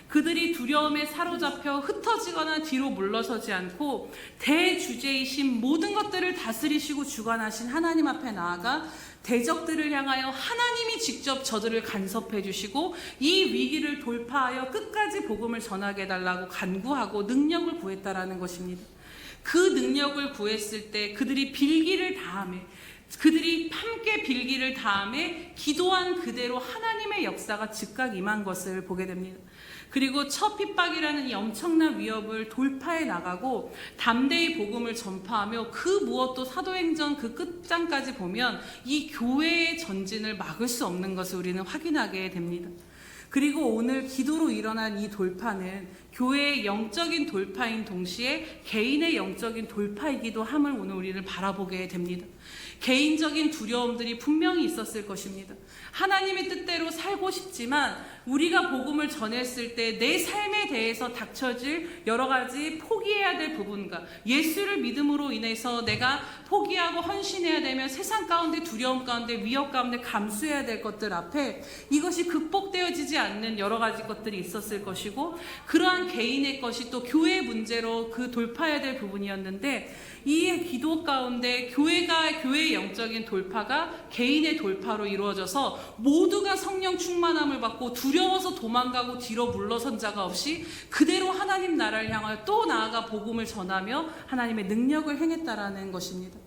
그들이 두려움에 사로잡혀 흩어지거나 뒤로 물러서지 않고 대주제이신 모든 것들을 다스리시고 주관하신 하나님 앞에 나아가 대적들을 향하여 하나님이 직접 저들을 간섭해 주시고 이 위기를 돌파하여 끝까지 복음을 전하게 해달라고 간구하고 능력을 구했다라는 것입니다. 그 능력을 구했을 때 그들이 빌기를 다함에, 그들이 함께 빌기를 다함에 기도한 그대로 하나님의 역사가 즉각 임한 것을 보게 됩니다. 그리고 첫 핍박이라는 이 엄청난 위협을 돌파해 나가고 담대히 복음을 전파하며 그 무엇도 사도행전 그 끝장까지 보면 이 교회의 전진을 막을 수 없는 것을 우리는 확인하게 됩니다. 그리고 오늘 기도로 일어난 이 돌파는 교회의 영적인 돌파인 동시에 개인의 영적인 돌파이기도 함을 오늘 우리는 바라보게 됩니다. 개인적인 두려움들이 분명히 있었을 것입니다. 하나님의 뜻대로 살고 싶지만 우리가 복음을 전했을 때 내 삶에 대해서 닥쳐질 여러 가지 포기해야 될 부분과 예수를 믿음으로 인해서 내가 포기하고 헌신해야 되면 세상 가운데 두려움 가운데 위협 가운데 감수해야 될 것들 앞에 이것이 극복되어지지 않는 여러 가지 것들이 있었을 것이고, 그러한 개인의 것이 또 교회 문제로 그 돌파해야 될 부분이었는데, 이 기도 가운데 교회의 영적인 돌파가 개인의 돌파로 이루어져서 모두가 성령 충만함을 받고 두려워서 도망가고 뒤로 물러선 자가 없이 그대로 하나님 나라를 향하여 또 나아가 복음을 전하며 하나님의 능력을 행했다라는 것입니다.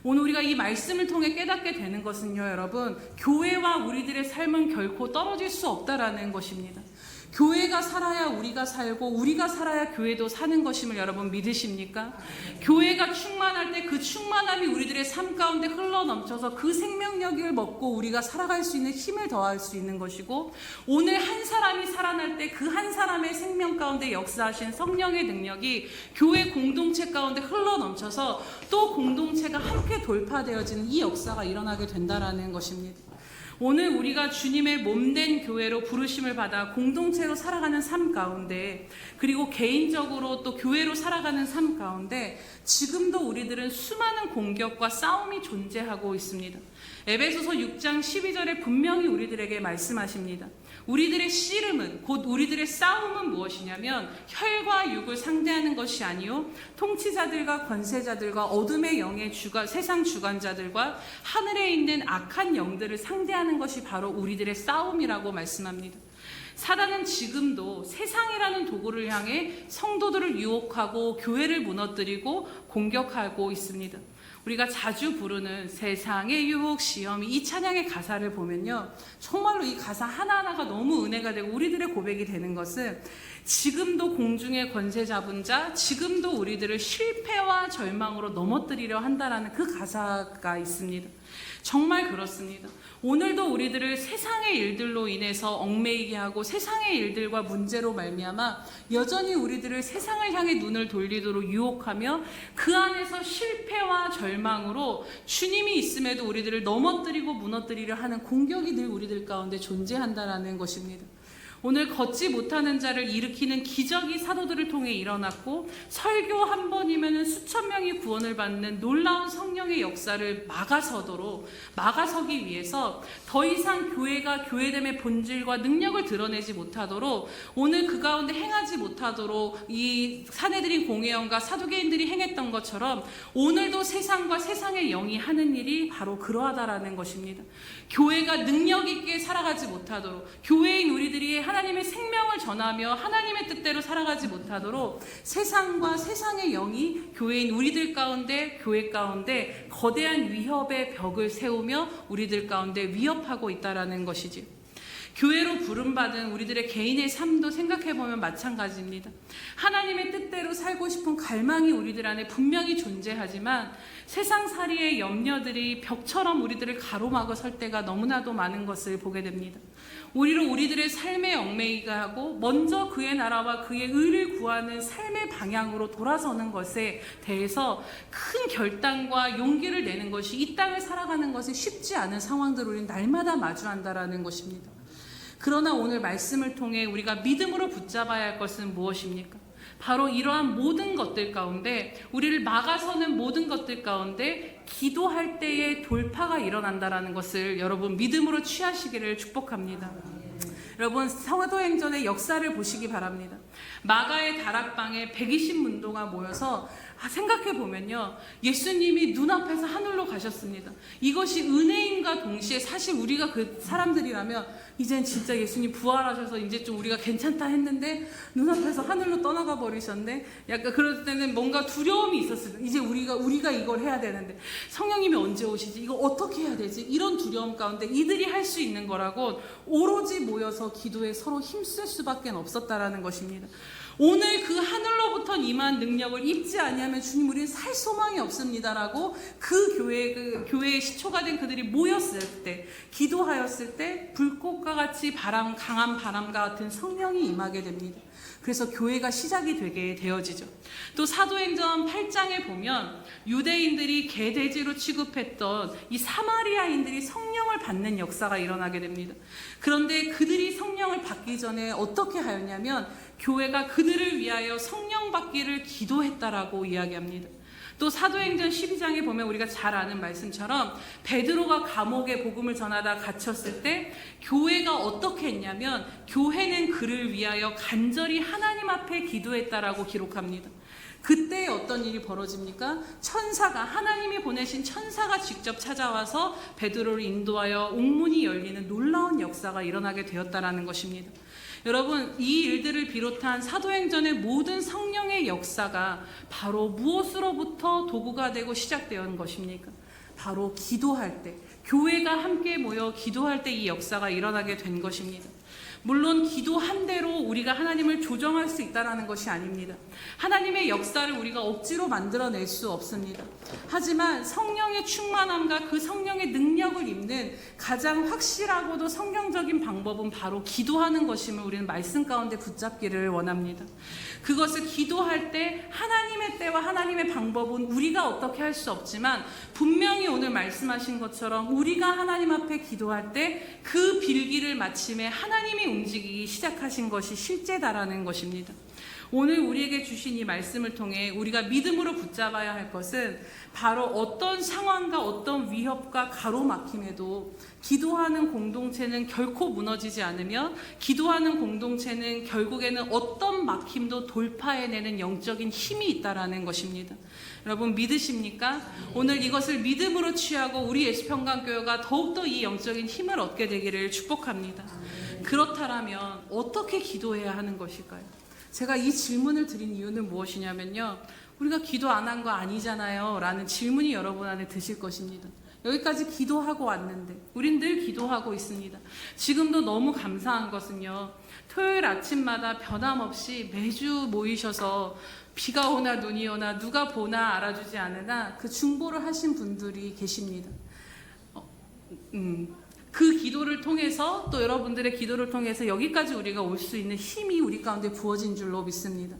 오늘 우리가 이 말씀을 통해 깨닫게 되는 것은요, 여러분, 교회와 우리들의 삶은 결코 떨어질 수 없다라는 것입니다. 교회가 살아야 우리가 살고 우리가 살아야 교회도 사는 것임을 여러분 믿으십니까? 교회가 충만할 때 그 충만함이 우리들의 삶 가운데 흘러넘쳐서 그 생명력을 먹고 우리가 살아갈 수 있는 힘을 더할 수 있는 것이고, 오늘 한 사람이 살아날 때 그 한 사람의 생명 가운데 역사하신 성령의 능력이 교회 공동체 가운데 흘러넘쳐서 또 공동체가 함께 돌파되어지는 이 역사가 일어나게 된다라는 것입니다. 오늘 우리가 주님의 몸된 교회로 부르심을 받아 공동체로 살아가는 삶 가운데, 그리고 개인적으로 또 교회로 살아가는 삶 가운데 지금도 우리들은 수많은 공격과 싸움이 존재하고 있습니다. 에베소서 6장 12절에 분명히 우리들에게 말씀하십니다. 우리들의 씨름은, 곧 우리들의 싸움은 무엇이냐면 혈과 육을 상대하는 것이 아니요 통치자들과 권세자들과 어둠의 영의 세상 주관자들과 하늘에 있는 악한 영들을 상대하는 것이 바로 우리들의 싸움이라고 말씀합니다. 사단은 지금도 세상이라는 도구를 향해 성도들을 유혹하고 교회를 무너뜨리고 공격하고 있습니다. 우리가 자주 부르는 세상의 유혹, 시험, 이 찬양의 가사를 보면요, 정말로 이 가사 하나하나가 너무 은혜가 되고 우리들의 고백이 되는 것은 지금도 공중의 권세 잡은 자, 지금도 우리들을 실패와 절망으로 넘어뜨리려 한다라는 그 가사가 있습니다. 정말 그렇습니다. 오늘도 우리들을 세상의 일들로 인해서 얽매이게 하고 세상의 일들과 문제로 말미암아 여전히 우리들을 세상을 향해 눈을 돌리도록 유혹하며 그 안에서 실패와 절망으로 주님이 있음에도 우리들을 넘어뜨리고 무너뜨리려 하는 공격이 늘 우리들 가운데 존재한다라는 것입니다. 오늘 걷지 못하는 자를 일으키는 기적이 사도들을 통해 일어났고, 설교 한 번이면 수천 명이 구원을 받는 놀라운 성령의 역사를 막아서기 위해서 더 이상 교회가 교회됨의 본질과 능력을 드러내지 못하도록, 오늘 그 가운데 행하지 못하도록 이 사내들인 공회원과 사두개인들이 행했던 것처럼 오늘도 세상과 세상의 영이 하는 일이 바로 그러하다라는 것입니다. 교회가 능력 있게 살아가지 못하도록, 교회인 우리들이 하나님의 생명을 전하며 하나님의 뜻대로 살아가지 못하도록 세상과 세상의 영이 교회인 우리들 가운데, 교회 가운데 거대한 위협의 벽을 세우며 우리들 가운데 위협하고 있다라는 것이지요. 교회로 부름받은 우리들의 개인의 삶도 생각해보면 마찬가지입니다. 하나님의 뜻대로 살고 싶은 갈망이 우리들 안에 분명히 존재하지만 세상살이의 염려들이 벽처럼 우리들을 가로막아 설 때가 너무나도 많은 것을 보게 됩니다. 오히려 우리들의 삶에 얽매이게 하고 먼저 그의 나라와 그의 의를 구하는 삶의 방향으로 돌아서는 것에 대해서 큰 결단과 용기를 내는 것이, 이 땅을 살아가는 것이 쉽지 않은 상황들을 우리는 날마다 마주한다라는 것입니다. 그러나 오늘 말씀을 통해 우리가 믿음으로 붙잡아야 할 것은 무엇입니까? 바로 이러한 모든 것들 가운데, 우리를 막아서는 모든 것들 가운데 기도할 때의 돌파가 일어난다라는 것을 여러분 믿음으로 취하시기를 축복합니다. 여러분, 사도행전의 역사를 보시기 바랍니다. 마가의 다락방에 120문도가 모여서 생각해보면요, 예수님이 눈앞에서 하늘로 가셨습니다. 이것이 은혜임과 동시에 사실 우리가 그 사람들이라면 이젠 진짜 예수님 부활하셔서 이제 좀 우리가 괜찮다 했는데 눈앞에서 하늘로 떠나가 버리셨네. 약간 그럴 때는 뭔가 두려움이 있었어요. 이제 우리가 이걸 해야 되는데 성령님이 언제 오시지? 이거 어떻게 해야 되지? 이런 두려움 가운데 이들이 할 수 있는 거라고 오로지 모여서 기도에 서로 힘쓸 수밖에 없었다라는 것입니다. 오늘 그 하늘로부터 임한 능력을 입지 아니하면 주님, 우리는 살 소망이 없습니다라고 그 교회의 시초가 된 그들이 모였을 때, 기도하였을 때 불꽃과 같이 강한 바람과 같은 성령이 임하게 됩니다. 그래서 교회가 시작이 되게 되어지죠. 또 사도행전 8장에 보면 유대인들이 개돼지로 취급했던 이 사마리아인들이 성령을 받는 역사가 일어나게 됩니다. 그런데 그들이 성령을 받기 전에 어떻게 하였냐면 교회가 그들을 위하여 성령 받기를 기도했다라고 이야기합니다. 또 사도행전 12장에 보면 우리가 잘 아는 말씀처럼 베드로가 감옥에 복음을 전하다 갇혔을 때 교회가 어떻게 했냐면 교회는 그를 위하여 간절히 하나님 앞에 기도했다라고 기록합니다. 그때 어떤 일이 벌어집니까? 천사가, 하나님이 보내신 천사가 직접 찾아와서 베드로를 인도하여 옥문이 열리는 놀라운 역사가 일어나게 되었다라는 것입니다. 여러분, 이 일들을 비롯한 사도행전의 모든 성령의 역사가 바로 무엇으로부터 도구가 되고 시작되는 것입니까? 바로 기도할 때, 교회가 함께 모여 기도할 때 이 역사가 일어나게 된 것입니다. 물론 기도한 대로 우리가 하나님을 조정할 수 있다는 것이 아닙니다. 하나님의 역사를 우리가 억지로 만들어낼 수 없습니다. 하지만 성령의 충만함과 그 성령의 능력을 입는 가장 확실하고도 성경적인 방법은 바로 기도하는 것임을 우리는 말씀 가운데 붙잡기를 원합니다. 그것을 기도할 때 하나님의 때와 하나님의 방법은 우리가 어떻게 할 수 없지만 분명히 오늘 말씀하신 것처럼 우리가 하나님 앞에 기도할 때 그 빌기를 마침에 하나님이 움직이기 시작하신 것이 실제다라는 것입니다. 오늘 우리에게 주신 이 말씀을 통해 우리가 믿음으로 붙잡아야 할 것은 바로 어떤 상황과 어떤 위협과 가로막힘에도 기도하는 공동체는 결코 무너지지 않으며 기도하는 공동체는 결국에는 어떤 막힘도 돌파해내는 영적인 힘이 있다라는 것입니다. 여러분 믿으십니까? 오늘 이것을 믿음으로 취하고 우리 예수평강교회가 더욱더 이 영적인 힘을 얻게 되기를 축복합니다. 그렇다면 어떻게 기도해야 하는 것일까요? 제가 이 질문을 드린 이유는 무엇이냐면요, 우리가 기도 안 한 거 아니잖아요 라는 질문이 여러분 안에 드실 것입니다. 여기까지 기도하고 왔는데 우린 늘 기도하고 있습니다. 지금도 너무 감사한 것은요, 토요일 아침마다 변함없이 매주 모이셔서 비가 오나 눈이 오나 누가 보나 알아주지 않으나 그 중보를 하신 분들이 계십니다. 그 기도를 통해서 또 여러분들의 기도를 통해서 여기까지 우리가 올 수 있는 힘이 우리 가운데 부어진 줄로 믿습니다.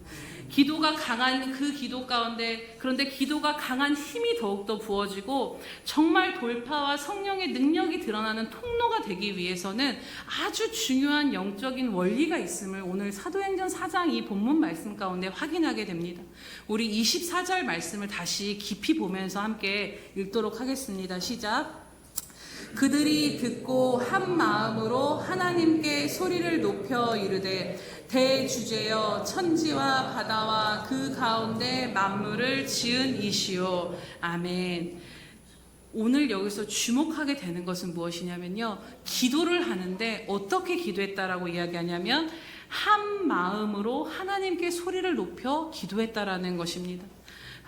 기도가 강한 그 기도 가운데, 그런데 기도가 강한 힘이 더욱더 부어지고 정말 돌파와 성령의 능력이 드러나는 통로가 되기 위해서는 아주 중요한 영적인 원리가 있음을 오늘 사도행전 4장 이 본문 말씀 가운데 확인하게 됩니다. 우리 24절 말씀을 다시 깊이 보면서 함께 읽도록 하겠습니다. 시작. 그들이 듣고 한 마음으로 하나님께 소리를 높여 이르되 대주제여 천지와 바다와 그 가운데 만물을 지은 이시오. 아멘. 오늘 여기서 주목하게 되는 것은 무엇이냐면요, 기도를 하는데 어떻게 기도했다라고 이야기하냐면 한 마음으로 하나님께 소리를 높여 기도했다라는 것입니다.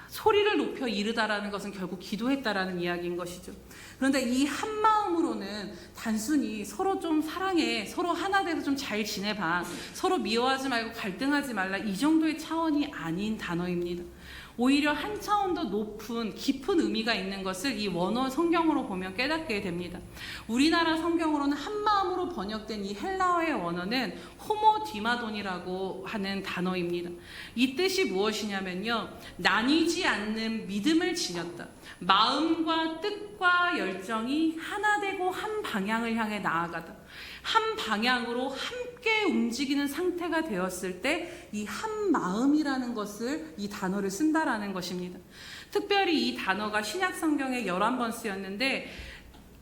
소리를 높여 이르다라는 것은 결국 기도했다라는 이야기인 것이죠. 그런데 이 한 마음으로는 단순히 서로 좀 사랑해, 서로 하나 돼서 좀 잘 지내봐, 서로 미워하지 말고 갈등하지 말라, 이 정도의 차원이 아닌 단어입니다. 오히려 한 차원 더 높은 깊은 의미가 있는 것을 이 원어 성경으로 보면 깨닫게 됩니다. 우리나라 성경으로는 한 마음으로 번역된 이 헬라어의 원어는 호모디마돈이라고 하는 단어입니다. 이 뜻이 무엇이냐면요, 나뉘지 않는 믿음을 지녔다. 마음과 뜻과 열정이 하나 되고 한 방향을 향해 나아가다. 한 방향으로 함께 움직이는 상태가 되었을 때 이 한 마음이라는 것을, 이 단어를 쓴다라는 것입니다. 특별히 이 단어가 신약 성경에 11번 쓰였는데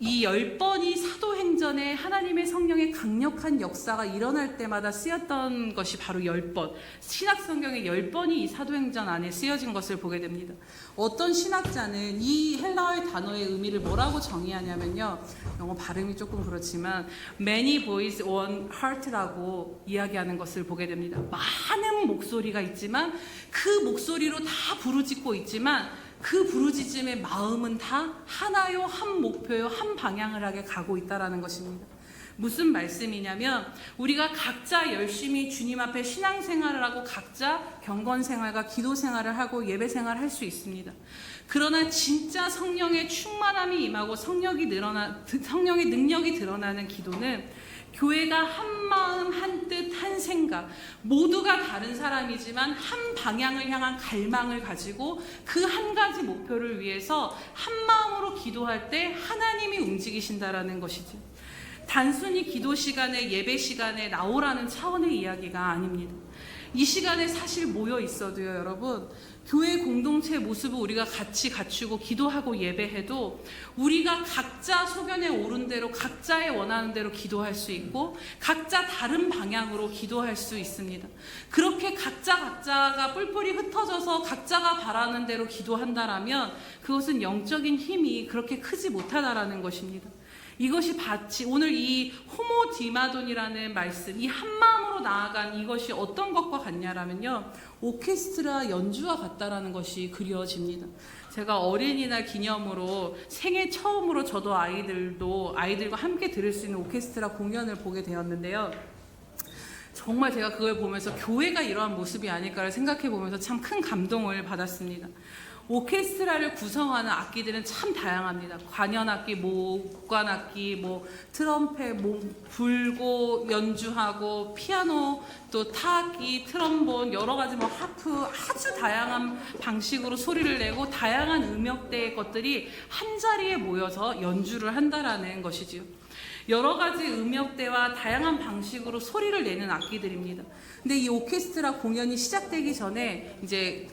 이 10번이 사도행전에 하나님의 성령의 강력한 역사가 일어날 때마다 쓰였던 것이 바로 10번. 신약 성경에 10번이 이 사도행전 안에 쓰여진 것을 보게 됩니다. 어떤 신학자는 이 헬라어의 단어의 의미를 뭐라고 정의하냐면요, 영어 발음이 조금 그렇지만 many voice one heart라고 이야기하는 것을 보게 됩니다. 많은 목소리가 있지만 그 목소리로 다 부르짖고 있지만 그 부르짖음의 마음은 다 하나요, 한 목표요, 한 방향을 하게 가고 있다라는 것입니다. 무슨 말씀이냐면 우리가 각자 열심히 주님 앞에 신앙생활을 하고 각자 경건생활과 기도생활을 하고 예배생활을 할 수 있습니다. 그러나 진짜 성령의 충만함이 임하고 성령의 능력이 드러나는 기도는 교회가 한 마음, 한 뜻, 한 생각, 모두가 다른 사람이지만 한 방향을 향한 갈망을 가지고 그 한 가지 목표를 위해서 한 마음으로 기도할 때 하나님이 움직이신다라는 것이죠. 단순히 기도 시간에 예배 시간에 나오라는 차원의 이야기가 아닙니다. 이 시간에 사실 모여 있어도요, 여러분, 교회 공동체의 모습을 우리가 같이 갖추고 기도하고 예배해도 우리가 각자 소견에 오른 대로 각자의 원하는 대로 기도할 수 있고 각자 다른 방향으로 기도할 수 있습니다. 그렇게 각자가 뿔뿔이 흩어져서 각자가 바라는 대로 기도한다라면 그것은 영적인 힘이 그렇게 크지 못하다라는 것입니다. 이것이 오늘 이 호모디마돈이라는 말씀, 이 한마음으로 나아간 이것이 어떤 것과 같냐라면요, 오케스트라 연주와 같다라는 것이 그려집니다. 제가 어린이날 기념으로 생애 처음으로 저도 아이들과 함께 들을 수 있는 오케스트라 공연을 보게 되었는데요. 정말 제가 그걸 보면서 교회가 이러한 모습이 아닐까를 생각해 보면서 참 큰 감동을 받았습니다. 오케스트라를 구성하는 악기들은 참 다양합니다. 관현악기, 목관악기, 트럼펫, 불고 연주하고 피아노, 또 타악기, 트럼본, 여러 가지 하프, 아주 다양한 방식으로 소리를 내고 다양한 음역대의 것들이 한 자리에 모여서 연주를 한다라는 것이지요. 여러 가지 음역대와 다양한 방식으로 소리를 내는 악기들입니다. 근데 이 오케스트라 공연이 시작되기 전에 이제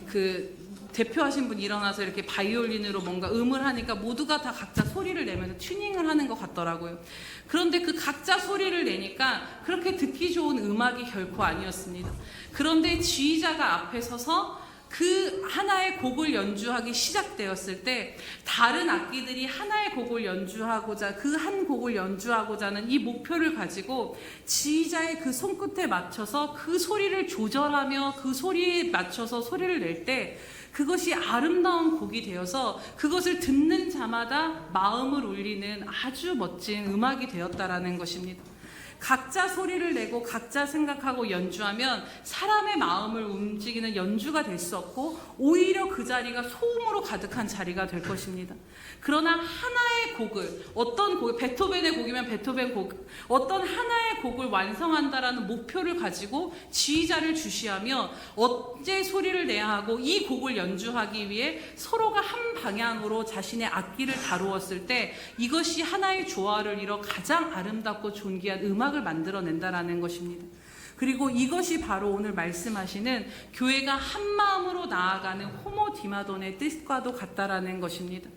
대표하신 분이 일어나서 이렇게 바이올린으로 뭔가 음을 하니까 모두가 다 각자 소리를 내면서 튜닝을 하는 것 같더라고요. 그런데 그 각자 소리를 내니까 그렇게 듣기 좋은 음악이 결코 아니었습니다. 그런데 지휘자가 앞에 서서 그 하나의 곡을 연주하기 시작되었을 때 다른 악기들이 하나의 곡을 연주하고자 그 한 곡을 연주하고자 하는 이 목표를 가지고 지휘자의 그 손끝에 맞춰서 그 소리를 조절하며 그 소리에 맞춰서 소리를 낼 때 그것이 아름다운 곡이 되어서 그것을 듣는 자마다 마음을 울리는 아주 멋진 음악이 되었다라는 것입니다. 각자 소리를 내고 각자 생각하고 연주하면 사람의 마음을 움직이는 연주가 될 수 없고 오히려 그 자리가 소음으로 가득한 자리가 될 것입니다. 그러나 하나의 곡을 베토벤의 곡이면 베토벤 곡, 어떤 하나의 곡을 완성한다라는 목표를 가지고 지휘자를 주시하며 언제 소리를 내야 하고 이 곡을 연주하기 위해 서로가 한 방향으로 자신의 악기를 다루었을 때 이것이 하나의 조화를 이뤄 가장 아름답고 존귀한 음악을 만들어낸다라는 것입니다. 그리고 이것이 바로 오늘 말씀하시는 교회가 한 마음으로 나아가는 호모디마돈의 뜻과도 같다라는 것입니다.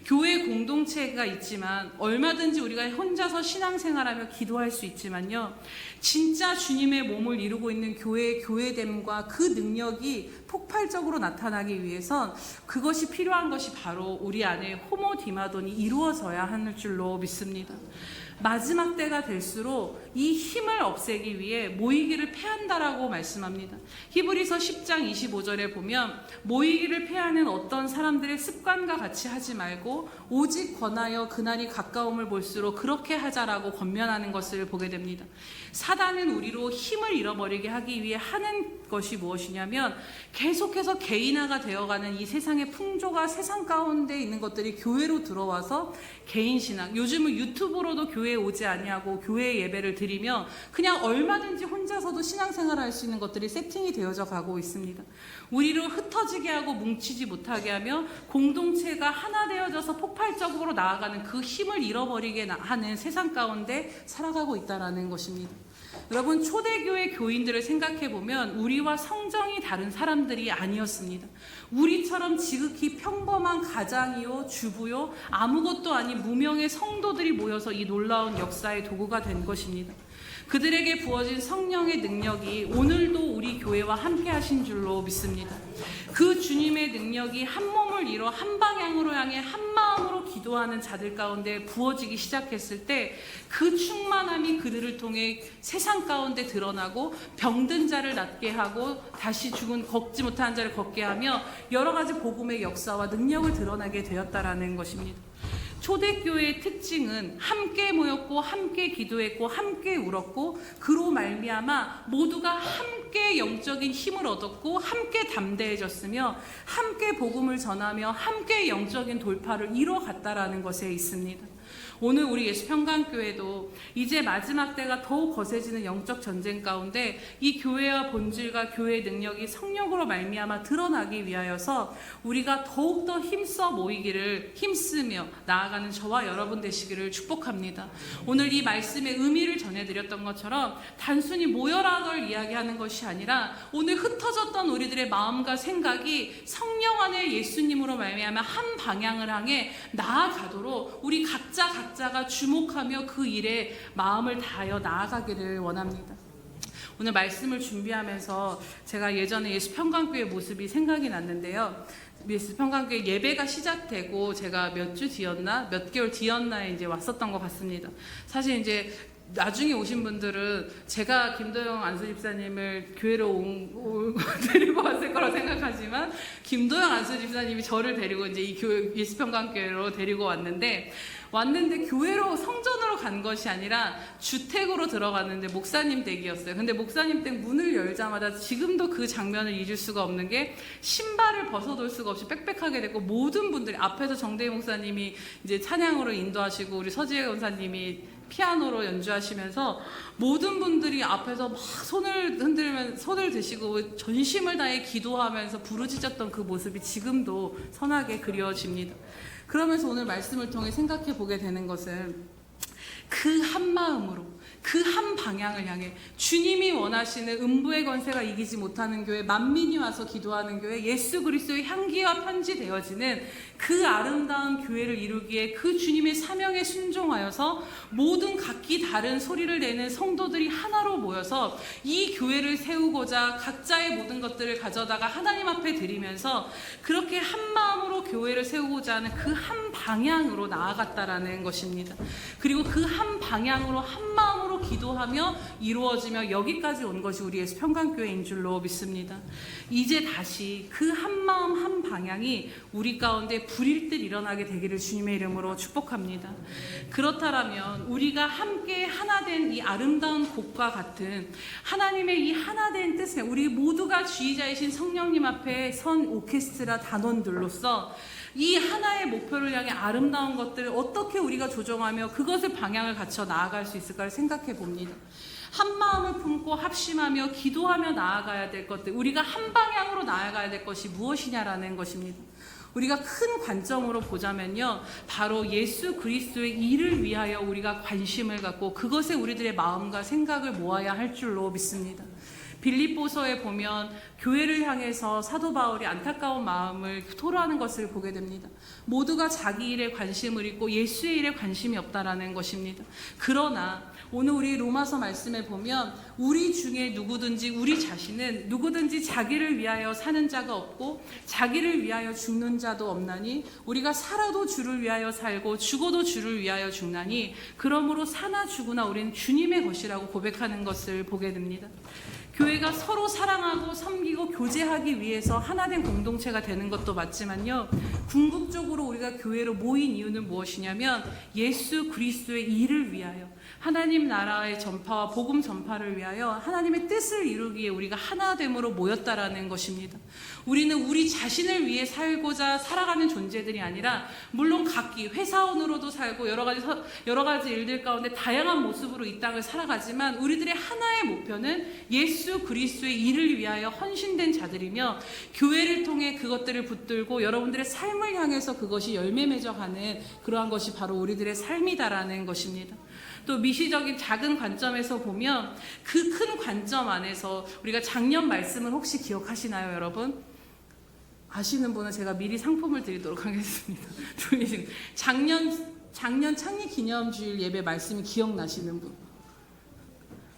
교회 공동체가 있지만 얼마든지 우리가 혼자서 신앙생활하며 기도할 수 있지만요, 진짜 주님의 몸을 이루고 있는 교회의 교회됨과 그 능력이 폭발적으로 나타나기 위해선 그것이 필요한 것이 바로 우리 안에 호모디마돈이 이루어져야 하는 줄로 믿습니다. 마지막 때가 될수록 이 힘을 없애기 위해 모이기를 패한다라고 말씀합니다. 히브리서 10장 25절에 보면 모이기를 패하는 어떤 사람들의 습관과 같이 하지 말고 오직 권하여 그날이 가까움을 볼수록 그렇게 하자라고 권면하는 것을 보게 됩니다. 사단은 우리로 힘을 잃어버리게 하기 위해 하는 것이 무엇이냐면 계속해서 개인화가 되어가는 이 세상의 풍조가 세상 가운데 있는 것들이 교회로 들어와서 개인신앙, 요즘은 유튜브로도 교회에 오지 아니하고 교회 예배를 드리며 그냥 얼마든지 혼자서도 신앙생활을 할 수 있는 것들이 세팅이 되어져 가고 있습니다. 우리를 흩어지게 하고 뭉치지 못하게 하며 공동체가 하나 되어져서 폭발적으로 나아가는 그 힘을 잃어버리게 하는 세상 가운데 살아가고 있다는 것입니다. 여러분, 초대교회 교인들을 생각해보면 우리와 성정이 다른 사람들이 아니었습니다. 우리처럼 지극히 평범한 가장이요 주부요 아무것도 아닌 무명의 성도들이 모여서 이 놀라운 역사의 도구가 된 것입니다. 그들에게 부어진 성령의 능력이 오늘도 우리 교회와 함께 하신 줄로 믿습니다. 그 주님의 능력이 한 몸을 이뤄 한 방향으로 향해 한 마음으로 기도하는 자들 가운데 부어지기 시작했을 때 그 충만함이 그들을 통해 세상 가운데 드러나고 병든 자를 낫게 하고 다시 걷지 못한 자를 걷게 하며 여러 가지 복음의 역사와 능력을 드러나게 되었다라는 것입니다. 초대교회의 특징은 함께 모였고 함께 기도했고 함께 울었고 그로 말미암아 모두가 함께 영적인 힘을 얻었고 함께 담대해졌으며 함께 복음을 전하며 함께 영적인 돌파를 이뤄갔다라는 것에 있습니다. 오늘 우리 예수평강교회도 이제 마지막 때가 더욱 거세지는 영적 전쟁 가운데 이 교회와 본질과 교회의 능력이 성령으로 말미암아 드러나기 위하여서 우리가 더욱더 힘써 모이기를 힘쓰며 나아가는 저와 여러분 되시기를 축복합니다. 오늘 이 말씀의 의미를 전해드렸던 것처럼 단순히 모여라 걸 이야기하는 것이 아니라 오늘 흩어졌던 우리들의 마음과 생각이 성령 안에 예수님으로 말미암아 한 방향을 향해 나아가도록 우리 각자가 주목하며 그 일에 마음을 다하여 나아가기를 원합니다. 오늘 말씀을 준비하면서 제가 예전에 예수평강교회 모습이 생각이 났는데요. 예수평강교회 예배가 시작되고 제가 몇 개월 뒤였나에 이제 왔었던 것 같습니다. 사실 이제 나중에 오신 분들은 제가 김도영 안수 집사님을 교회로 데리고 왔을 거라 생각하지만 김도영 안수 집사님이 저를 데리고 이제 이 교회 예수평강교회로 데리고 왔는데 교회로 성전으로 간 것이 아니라 주택으로 들어갔는데 목사님 댁이었어요. 근데 목사님 댁 문을 열자마자 지금도 그 장면을 잊을 수가 없는 게 신발을 벗어놓을 수가 없이 빽빽하게 됐고 모든 분들이 앞에서 정대희 목사님이 이제 찬양으로 인도하시고 우리 서지혜 원사님이 피아노로 연주하시면서 모든 분들이 앞에서 막 손을 흔들면 손을 드시고 전심을 다해 기도하면서 부르짖었던 그 모습이 지금도 선하게 그리워집니다. 그러면서 오늘 말씀을 통해 생각해 보게 되는 것은 그 한 마음으로 그 한 방향을 향해 주님이 원하시는 음부의 권세가 이기지 못하는 교회, 만민이 와서 기도하는 교회, 예수 그리스도의 향기와 편지되어지는 그 아름다운 교회를 이루기에 그 주님의 사명에 순종하여서 모든 각기 다른 소리를 내는 성도들이 하나로 모여서 이 교회를 세우고자 각자의 모든 것들을 가져다가 하나님 앞에 드리면서 그렇게 한 마음으로 교회를 세우고자 하는 그 한 방향으로 나아갔다라는 것입니다. 그리고 그 한 방향으로 한 마음으로 기도하며 이루어지며 여기까지 온 것이 우리 예수평강교회인 줄로 믿습니다. 이제 다시 그 한 마음 한 방향이 우리 가운데 불일 듯 일어나게 되기를 주님의 이름으로 축복합니다. 그렇다면 우리가 함께 하나된 이 아름다운 곡과 같은 하나님의 이 하나된 뜻에 우리 모두가 주의자이신 성령님 앞에 선 오케스트라 단원들로서 이 하나의 목표를 향해 아름다운 것들을 어떻게 우리가 조정하며 그것을 방향을 갖춰 나아갈 수 있을까를 생각해 봅니다. 한 마음을 품고 합심하며 기도하며 나아가야 될 것들, 우리가 한 방향으로 나아가야 될 것이 무엇이냐라는 것입니다. 우리가 큰 관점으로 보자면요, 바로 예수 그리스도의 일을 위하여 우리가 관심을 갖고 그것에 우리들의 마음과 생각을 모아야 할 줄로 믿습니다. 빌립보서에 보면 교회를 향해서 사도 바울이 안타까운 마음을 토로하는 것을 보게 됩니다. 모두가 자기 일에 관심을 잃고 예수의 일에 관심이 없다라는 것입니다. 그러나 오늘 우리 로마서 말씀에 보면 우리 중에 누구든지 우리 자신은 누구든지 자기를 위하여 사는 자가 없고 자기를 위하여 죽는 자도 없나니 우리가 살아도 주를 위하여 살고 죽어도 주를 위하여 죽나니 그러므로 사나 죽으나 우리는 주님의 것이라고 고백하는 것을 보게 됩니다. 교회가 서로 사랑하고 섬기고 교제하기 위해서 하나된 공동체가 되는 것도 맞지만요, 궁극적으로 우리가 교회로 모인 이유는 무엇이냐면 예수 그리스도의 일을 위하여 하나님 나라의 전파와 복음 전파를 위하여 하나님의 뜻을 이루기에 우리가 하나됨으로 모였다라는 것입니다. 우리는 우리 자신을 위해 살고자 살아가는 존재들이 아니라 물론 각기 회사원으로도 살고 여러 가지 일들 가운데 다양한 모습으로 이 땅을 살아가지만 우리들의 하나의 목표는 예수 그리스도의 일을 위하여 헌신된 자들이며 교회를 통해 그것들을 붙들고 여러분들의 삶을 향해서 그것이 열매 맺어가는 그러한 것이 바로 우리들의 삶이다라는 것입니다. 또 미시적인 작은 관점에서 보면 그 큰 관점 안에서 우리가 작년 말씀을 혹시 기억하시나요, 여러분? 아시는 분은 제가 미리 상품을 드리도록 하겠습니다. 작년 창립 기념주일 예배 말씀이 기억나시는 분?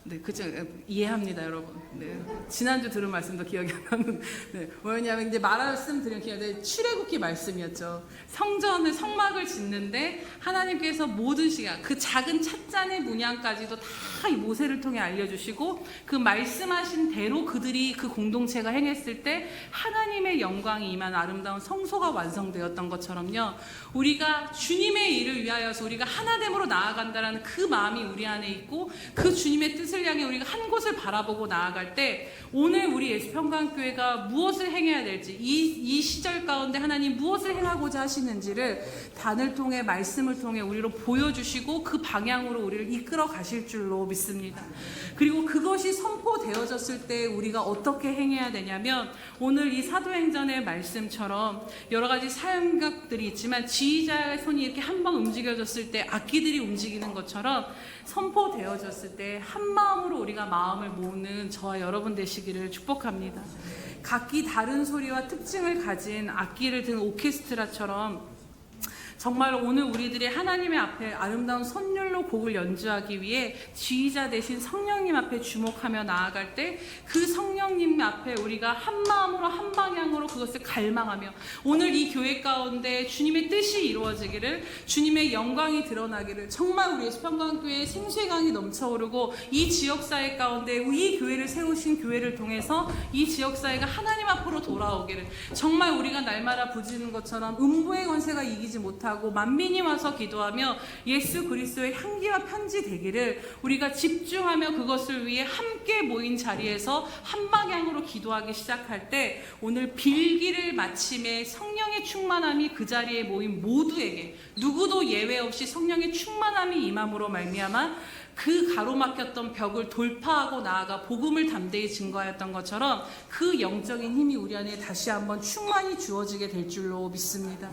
네, 그죠. 이해합니다, 여러분. 네. 지난주 들은 말씀도 기억이 안 나는. 네. 뭐였냐면, 이제 말씀 드리면 기억나는데, 출애굽기 말씀이었죠. 성막을 짓는데, 하나님께서 모든 시간, 그 작은 찻잔의 문양까지도 다 이 모세를 통해 알려주시고, 그 말씀하신 대로 그들이 그 공동체가 행했을 때, 하나님의 영광이 임한 아름다운 성소가 완성되었던 것처럼요, 우리가 주님의 일을 위하여서 우리가 하나됨으로 나아간다는 그 마음이 우리 안에 있고, 그 주님의 뜻을 향해 우리가 한 곳을 바라보고 나아갈 나아갈 때 오늘 우리 예수평강교회가 무엇을 행해야 될지, 이 시절 가운데 하나님 무엇을 행하고자 하시는지를 단을 통해 말씀을 통해 우리로 보여주시고 그 방향으로 우리를 이끌어 가실 줄로 믿습니다. 그리고 그것이 선포되어졌을 때 우리가 어떻게 행해야 되냐면, 오늘 이 사도행전의 말씀처럼 여러 가지 사역들이 있지만 지휘자의 손이 이렇게 한번 움직여졌을 때 악기들이 움직이는 것처럼 선포되어졌을 때 한 마음으로 우리가 마음을 모으는 저와 여러분 되시기를 축복합니다. 각기 다른 소리와 특징을 가진 악기를 든 오케스트라처럼 정말 오늘 우리들이 하나님의 앞에 아름다운 선율로 곡을 연주하기 위해 지휘자 대신 성령님 앞에 주목하며 나아갈 때 그 성령님 앞에 우리가 한 마음으로 한 방향으로 그것을 갈망하며 오늘 이 교회 가운데 주님의 뜻이 이루어지기를, 주님의 영광이 드러나기를, 정말 우리 예수평강교회의 생수의 강이 넘쳐오르고 이 지역사회 가운데 이 교회를 세우신 교회를 통해서 이 지역사회가 하나님 앞으로 돌아오기를, 정말 우리가 날마다 부지는 것처럼 음부의 권세가 이기지 못하고 만민이 와서 기도하며 예수 그리스도의 향기와 편지 되기를 우리가 집중하며 그것을 위해 함께 모인 자리에서 한 방향으로 기도하기 시작할 때 오늘 빌기를 마침에 성령의 충만함이 그 자리에 모인 모두에게 누구도 예외 없이 성령의 충만함이 임함으로 말미암아 그 가로막혔던 벽을 돌파하고 나아가 복음을 담대히 증거하였던 것처럼 그 영적인 힘이 우리 안에 다시 한번 충만히 주어지게 될 줄로 믿습니다.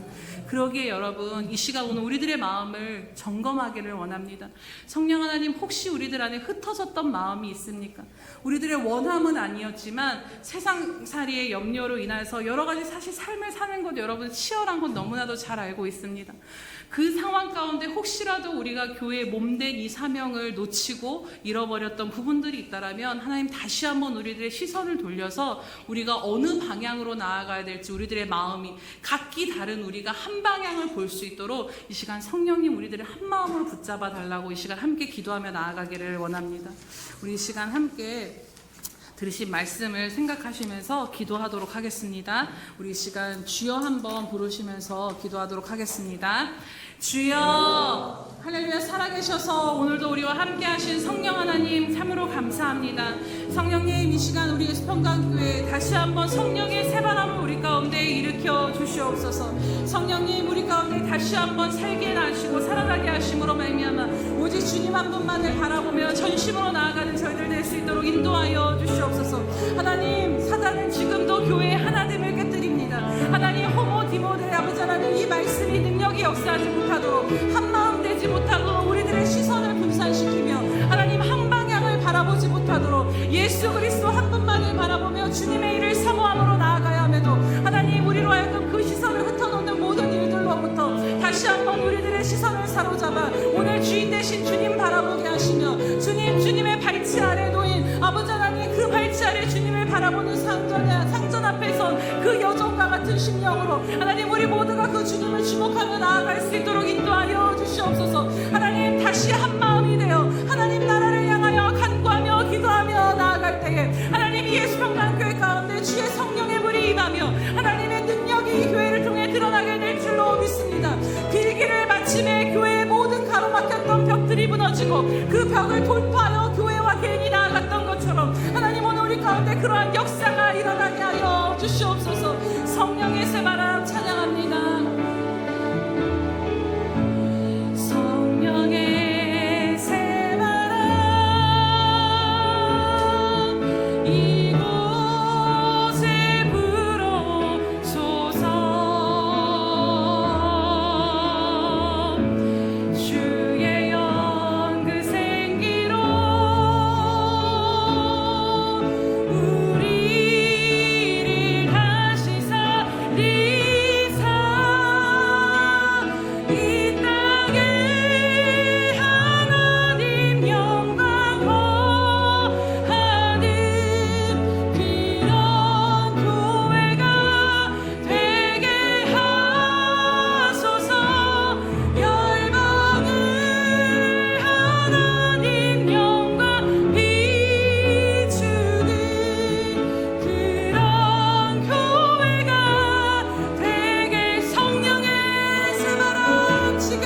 그러기에 여러분, 이 시간 오늘 우리들의 마음을 점검하기를 원합니다. 성령 하나님, 혹시 우리들 안에 흩어졌던 마음이 있습니까? 우리들의 원함은 아니었지만 세상살이의 염려로 인해서 여러 가지 사실 삶을 사는 것 여러분 치열한 건 너무나도 잘 알고 있습니다. 그 상황 가운데 혹시라도 우리가 교회에 몸된 이 사명을 놓치고 잃어버렸던 부분들이 있다라면 하나님 다시 한번 우리들의 시선을 돌려서 우리가 어느 방향으로 나아가야 될지, 우리들의 마음이 각기 다른 우리가 한 방향을 볼 수 있도록 이 시간 성령님 우리들을 한 마음으로 붙잡아 달라고 이 시간 함께 기도하며 나아가기를 원합니다. 우리 이 시간 함께 들으신 말씀을 생각하시면서 기도하도록 하겠습니다. 우리 이 시간 주여 한번 부르시면서 기도하도록 하겠습니다. 주여, 할렐루야. 살아계셔서 오늘도 우리와 함께 하신 성령 하나님 참으로 감사합니다. 성령님, 이 시간 우리 예수평강교회 다시 한번 성령의 새바람을 우리 가운데 일으켜 주시옵소서. 성령님, 우리 가운데 다시 한번 살게 하시고 살아나게 하심으로 말미암아 오직 주님 한 분만을 바라보며 전심으로 나아가는 저희들 될 수 있도록 인도하여 주시옵소서. 하나님, 사단은 지금도 교회의 하나됨을 깨뜨립니다. 하나님, 호모 디모데 아버지 하나님, 이 말씀이 능력이 역사하지 못하도록, 한마음 되지 못하도록 우리들의 시선을 분산시키며 하나님 한 방향을 바라보지 못하도록 예수 그리스도 한 분만을 바라보며 주님의 일을 사모함으로 나아가야 함에도 하나님 우리로 하여금 그 시선을 흩어놓는 모든 일들로부터 다시 한번 우리들의 시선을 사로잡아 오늘 주인 되신 주님 바라보게 하시며 주님의 발치 아래 놓인 아버지 하나님, 그 발치 아래 주님을 바라보는 상전 앞에 선 그 여종과 같은 심령으로 하나님 우리 모두가 그 주님을 주목하며 나아갈 수 있도록 인도하여 주시옵소서. 하나님, 다시 한 마음이 되어 하나님 나라를 향하여 간구하며 기도하며 나아갈 때에 하나님 이 예수평강교회 가운데 주의 성령의 불이 임하며 하나님의 능력이 이 교회를 통해 드러나게 될 줄로 믿습니다. 빌기를 마침에 교회의 모든 가로막혔던 벽들이 무너지고 그 벽을 돌파하여 교회와 개인이 나아갔던 것처럼 하나님 오늘 우리 가운데 그러한 역사가 일어나게 하여 주시옵소서. 성령의 새바람 찬양합니다. 성령의 새바람 이곳에 불어소서. 주의 영그 생기로 우리를 다시 살리사 이 땅에 하나님 영광 거하는 그런 교회가 되게 하소서. 열방을 하나님 영광 비추는 그런 교회가 되게. 성령의 새바람 지금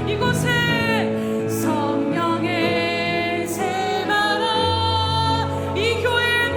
이곳에 성령의 새바람 이 교회에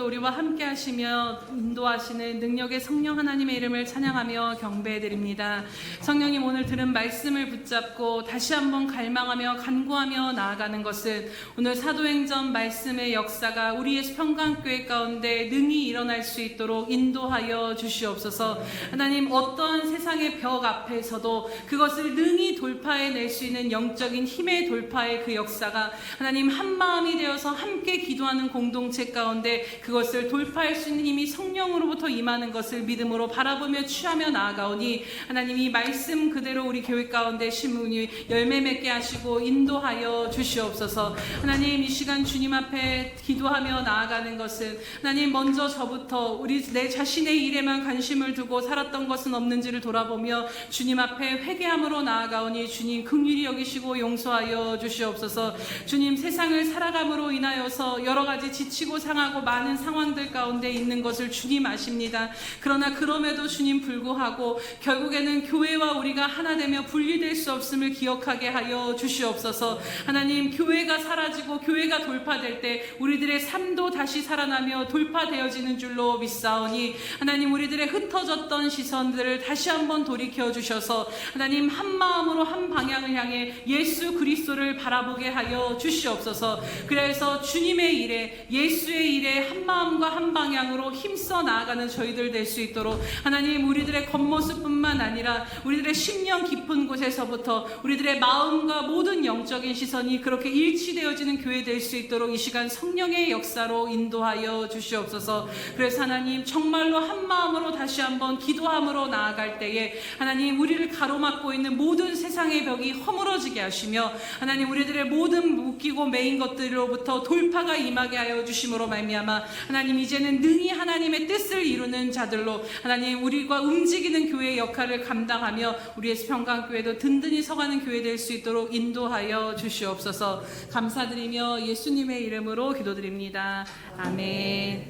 우리와 함께 하시며 인도하시는 능력의 성령 하나님의 이름을 찬양하며 경배해드립니다. 성령님, 오늘 들은 말씀을 붙잡고 다시 한번 갈망하며 간구하며 나아가는 것은 오늘 사도행전 말씀의 역사가 우리의 평강교회 가운데 능히 일어날 수 있도록 인도하여 주시옵소서. 하나님, 어떠한 세상의 벽 앞에서도 그것을 능히 돌파해낼 수 있는 영적인 힘의 돌파의 그 역사가 하나님 한마음이 되어서 함께 기도하는 공동체 가운데 그것을 돌파할 수 있는 힘이 성령으로부터 임하는 것을 믿음으로 바라보며 취하며 나아가오니 하나님, 이 말씀 그대로 우리 교회 가운데 심으니 열매 맺게 하시고 인도하여 주시옵소서. 하나님, 이 시간 주님 앞에 기도하며 나아가는 것은 하나님 먼저 저부터 우리 내 자신의 일에만 관심을 두고 살았던 것은 없는지를 돌아보며 주님 앞에 회개함으로 나아가오니 주님 긍휼히 여기시고 용서하여 주시옵소서. 주님, 세상을 살아감으로 인하여서 여러 가지 지치고 상하고 많은 상황들 가운데 있는 것을 주님 아십니다. 그러나 그럼에도 주님 불구하고 결국에는 교회와 우리가 하나 되며 분리될 수 없음을 기억하게 하여 주시옵소서. 하나님, 교회가 사라지고 교회가 돌파될 때 우리들의 삶도 다시 살아나며 돌파되어지는 줄로 믿사오니 하나님, 우리들의 흩어졌던 시선들을 다시 한번 돌이켜 주셔서 하나님 한 마음으로 한 방향을 향해 예수 그리스도를 바라보게 하여 주시옵소서. 그래서 주님의 일에 예수의 일에 한 마음과 한 방향으로 힘써 나아가는 저희들 될 수 있도록 하나님, 우리들의 겉모습뿐만 아니라 우리들의 심령 깊은 곳에서부터 우리들의 마음과 모든 영적인 시선이 그렇게 일치되어지는 교회 될 수 있도록 이 시간 성령의 역사로 인도하여 주시옵소서. 그래서 하나님, 정말로 한 마음으로 다시 한번 기도함으로 나아갈 때에 하나님, 우리를 가로막고 있는 모든 세상의 벽이 허물어지게 하시며 하나님, 우리들의 모든 묶이고 매인 것들로부터 돌파가 임하게 하여 주심으로 말미암아 하나님, 이제는 능히 하나님의 뜻을 이루는 자들로 하나님, 우리가 움직이는 교회의 역할을 감당하며 우리의 평강교회도 든든히 서가는 교회 될 수 있도록 인도하여 주시옵소서. 감사드리며 예수님의 이름으로 기도드립니다. 아멘.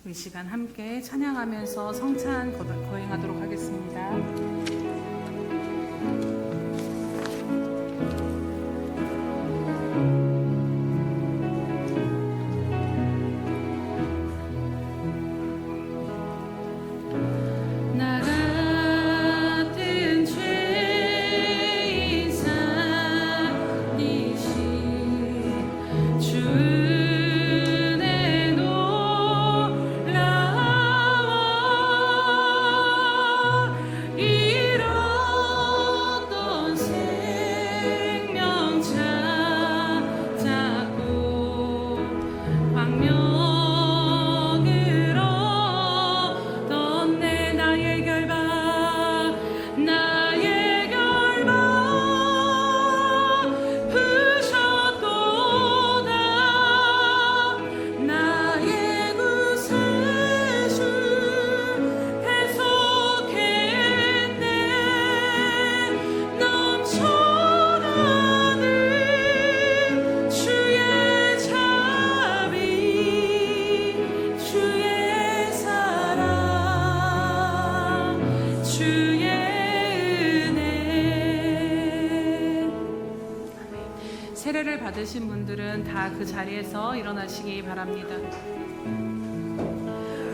우리 시간 함께 찬양하면서 성찬 거행하도록 하겠습니다. 세례를 받으신 분들은 다 그 자리에서 일어나시기 바랍니다.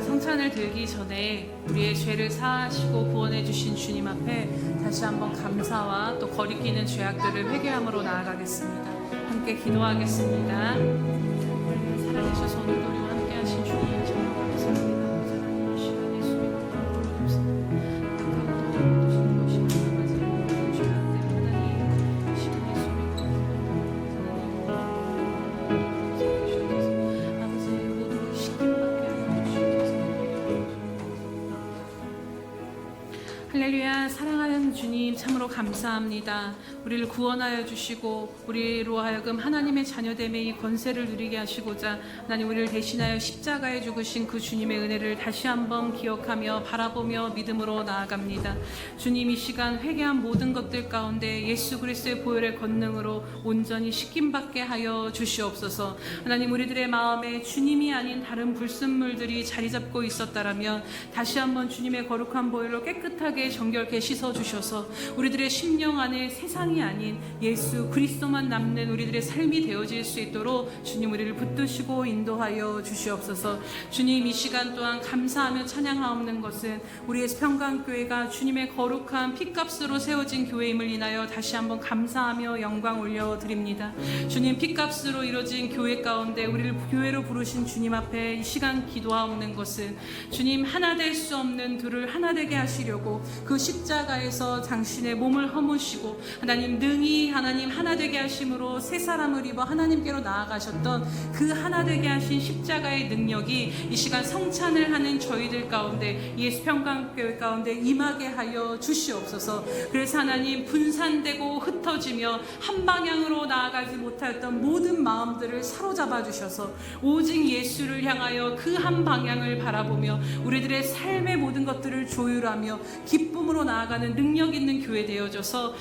성찬을 들기 전에 우리의 죄를 사하시고 구원해 주신 주님 앞에 다시 한번 감사와 또 거리끼는 죄악들을 회개함으로 나아가겠습니다. 함께 기도하겠습니다. 살아계셔서 오늘도 우리와 함께 하신 주님 정말 감사합니다. 사랑하는 시간 예수님 할렐루야. 사랑하는 주님 참으로 감사합니다. 우리를 구원하여 주시고 우리로 하여금 하나님의 자녀됨의 이 권세를 누리게 하시고자 하나님, 우리를 대신하여 십자가에 죽으신 그 주님의 은혜를 다시 한번 기억하며 바라보며 믿음으로 나아갑니다. 주님, 이 시간 회개한 모든 것들 가운데 예수 그리스도의 보혈의 권능으로 온전히 씻김받게 하여 주시옵소서. 하나님, 우리들의 마음에 주님이 아닌 다른 불순물들이 자리 잡고 있었다라면 다시 한번 주님의 거룩한 보혈로 깨끗하게 정결케 씻어주셔서 우리들의 심령 안에 세상이 아닌 예수 그리스도만 남는 우리들의 삶이 되어질 수 있도록 주님 우리를 붙드시고 인도하여 주시옵소서. 주님 이 시간 또한 감사하며 찬양하옵는 것은 우리의 평강교회가 주님의 거룩한 핏값으로 세워진 교회임을 인하여 다시 한번 감사하며 영광 올려드립니다. 주님 핏값으로 이루어진 교회 가운데 우리를 교회로 부르신 주님 앞에 이 시간 기도하옵는 것은 주님 하나 될 수 없는 둘을 하나 되게 하시려고 그 십자가에서 당신의 몸을 허무시고 하나님 능히 하나님 하나 되게 하심으로 새 사람을 입어 하나님께로 나아가셨던 그 하나 되게 하신 십자가의 능력이 이 시간 성찬을 하는 저희들 가운데 예수 평강교회 가운데 임하게 하여 주시옵소서. 그래서 하나님 분산되고 흩어지며 한 방향으로 나아가지 못하였던 모든 마음들을 사로잡아 주셔서 오직 예수를 향하여 그 한 방향을 바라보며 우리들의 삶의 모든 것들을 조율하며 기쁨으로 나아가는 능력 있는 교회 되어져서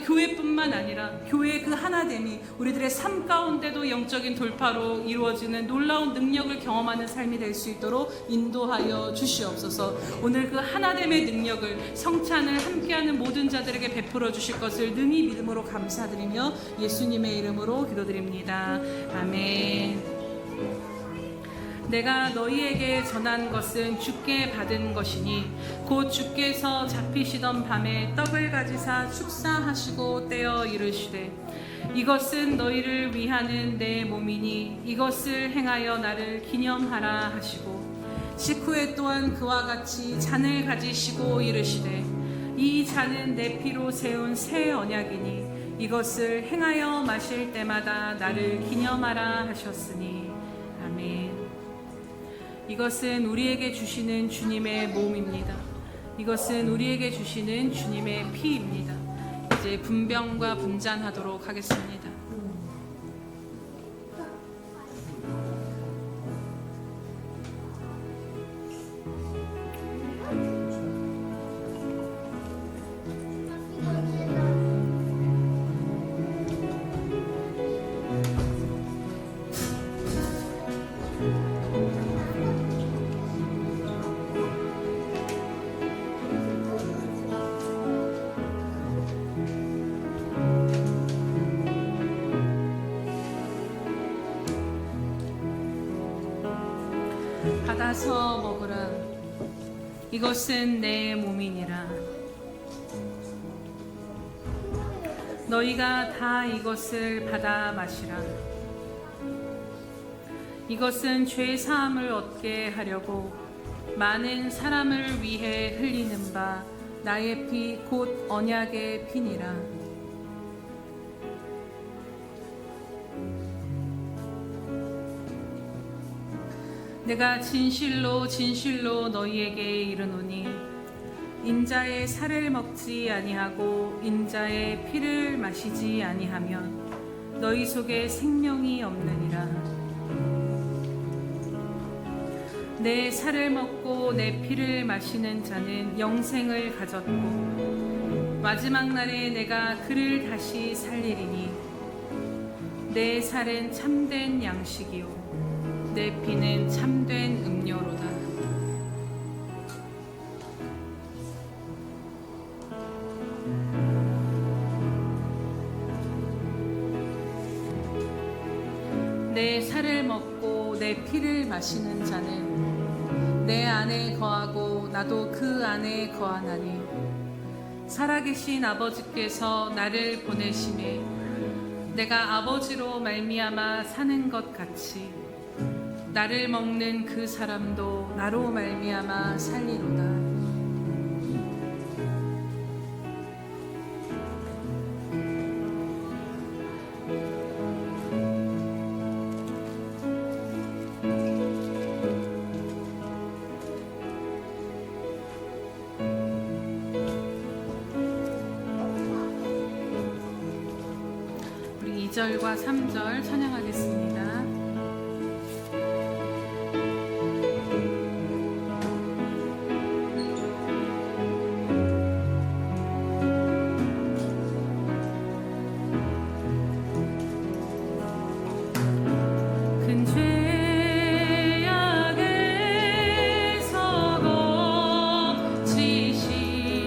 교회뿐만 아니라 교회의 그 하나됨이 우리들의 삶 가운데도 영적인 돌파로 이루어지는 놀라운 능력을 경험하는 삶이 될 수 있도록 인도하여 주시옵소서. 오늘 그 하나됨의 능력을 성찬을 함께하는 모든 자들에게 베풀어 주실 것을 능히 믿음으로 감사드리며 예수님의 이름으로 기도드립니다. 아멘. 내가 너희에게 전한 것은 주께 받은 것이니 곧 주께서 잡히시던 밤에 떡을 가지사 축사하시고 떼어 이르시되 이것은 너희를 위하는 내 몸이니 이것을 행하여 나를 기념하라 하시고 식후에 또한 그와 같이 잔을 가지시고 이르시되 이 잔은 내 피로 세운 새 언약이니 이것을 행하여 마실 때마다 나를 기념하라 하셨으니 아멘. 이것은 우리에게 주시는 주님의 몸입니다. 이것은 우리에게 주시는 주님의 피입니다. 이제 분병과 분잔하도록 하겠습니다. 받아서 먹으라. 이것은 내 몸이니라. 너희가 다 이것을 받아 마시라. 이것은 죄 사함을 얻게 하려고 많은 사람을 위해 흘리는 바 나의 피 곧 언약의 피니라. 내가 진실로 진실로 너희에게 이르노니 인자의 살을 먹지 아니하고 인자의 피를 마시지 아니하면 너희 속에 생명이 없느니라. 내 살을 먹고 내 피를 마시는 자는 영생을 가졌고 마지막 날에 내가 그를 다시 살리리니 내 살은 참된 양식이요 내 피는 참된 음료로다. 내 살을 먹고 내 피를 마시는 자는 내 안에 거하고 나도 그 안에 거하나니 살아계신 아버지께서 나를 보내심에 내가 아버지로 말미암아 사는 것 같이 나를 먹는 그 사람도 나로 말미암아 살리로다. 우리 2절과 3절 찬양하겠습니다. 죄악에서 거치시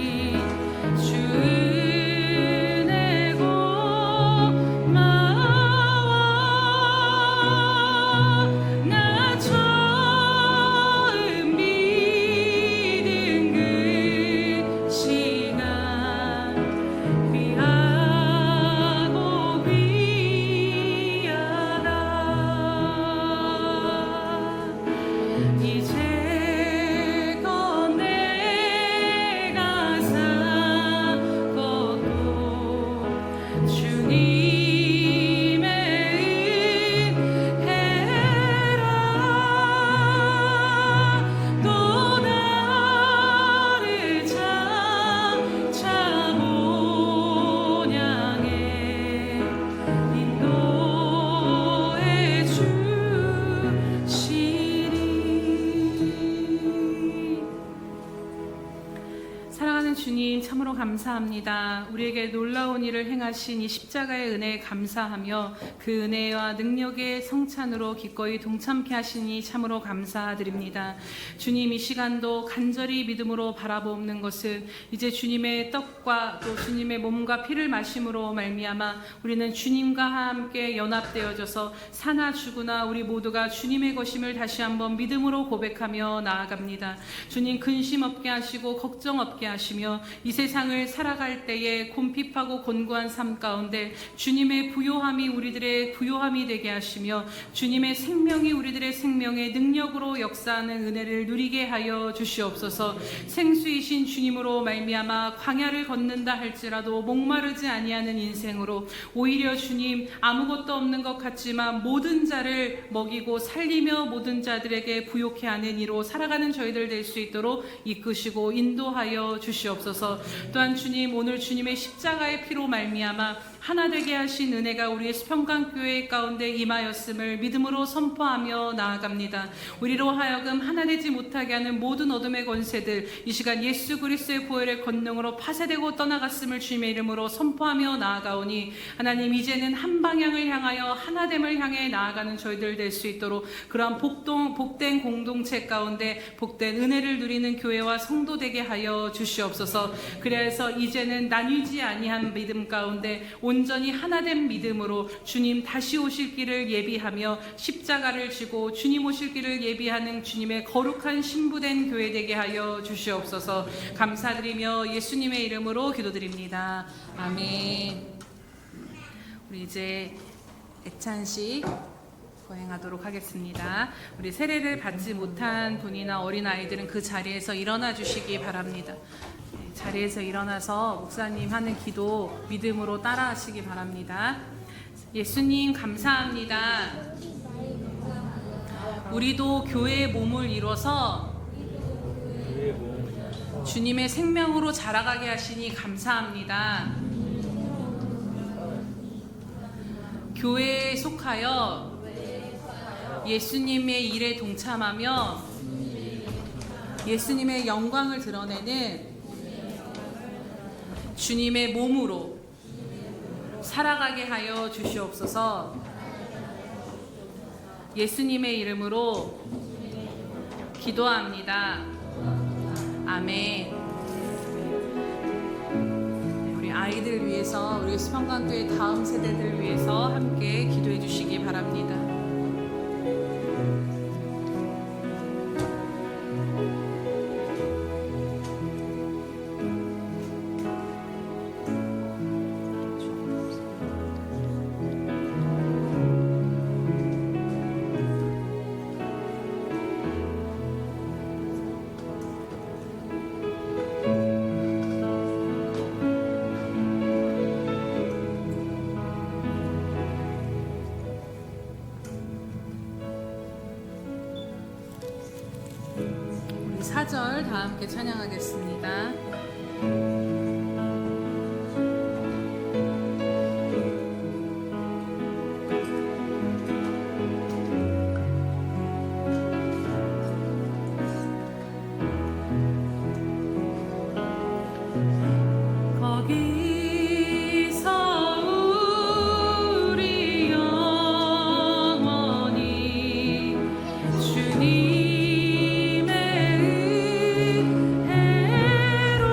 주님 참으로 감사합니다. 우리에게 놀라운 일을 행하신 이 십자가의 은혜에 감사하며 그 은혜와 능력의 성찬으로 기꺼이 동참케 하시니 참으로 감사드립니다. 주님, 이 시간도 간절히 믿음으로 바라보는 것은 이제 주님의 떡과 또 주님의 몸과 피를 마심으로 말미암아 우리는 주님과 함께 연합되어져서 사나 죽으나 우리 모두가 주님의 것임을 다시 한번 믿음으로 고백하며 나아갑니다. 주님, 근심 없게 하시고 걱정 없게 하시며 이 세상을 살아갈 때에 곰핍하고 곤고한 삶 가운데 주님의 부요함이 우리들의 부요함이 되게 하시며 주님의 생명이 우리들의 생명의 능력으로 역사하는 은혜를 누리게 하여 주시옵소서. 생수이신 주님으로 말미암아 광야를 걷는다 할지라도 목마르지 아니하는 인생으로 오히려 주님, 아무것도 없는 것 같지만 모든 자를 먹이고 살리며 모든 자들에게 부요케 하는 이로 살아가는 저희들 될 수 있도록 이끄시고 인도하여 주시옵소서. 또한 주님, 오늘 주님의 십자가의 피로 말미암아 하나 되게 하신 은혜가 우리의 수평강교회 가운데 임하였음을 믿음으로 선포하며 나아갑니다. 우리로 하여금 하나 되지 못하게 하는 모든 어둠의 권세들 이 시간 예수 그리스도의 보혈의 권능으로 파쇄되고 떠나갔음을 주님의 이름으로 선포하며 나아가오니 하나님, 이제는 한 방향을 향하여 하나됨을 향해 나아가는 저희들 될 수 있도록 그러한 복된 공동체 가운데 복된 은혜를 누리는 교회와 성도 되게 하여 주시옵소서. 그래서 이제는 나뉘지 아니한 믿음 가운데 온전히 하나된 믿음으로 주님 다시 오실 길을 예비하며 십자가를 지고 주님 오실 길을 예비하는 주님의 거룩한 신부된 교회 되게 하여 주시옵소서. 감사드리며 예수님의 이름으로 기도드립니다. 아멘. 우리 이제 애찬식 거행하도록 하겠습니다. 우리 세례를 받지 못한 분이나 어린아이들은 그 자리에서 일어나 주시기 바랍니다. 자리에서 일어나서 목사님 하는 기도 믿음으로 따라 하시기 바랍니다. 예수님 감사합니다. 우리도 교회의 몸을 이뤄서 주님의 생명으로 자라가게 하시니 감사합니다. 교회에 속하여 예수님의 일에 동참하며 예수님의 영광을 드러내는 주님의 몸으로 살아가게 하여 주시옵소서. 예수님의 이름으로 기도합니다. 아멘. 우리 아이들 위해서, 우리 수평강교회 다음 세대들 위해서 함께 기도해 주시기 바랍니다. 우리 4절 다 함께 찬양하겠습니다. 주님의 은혜로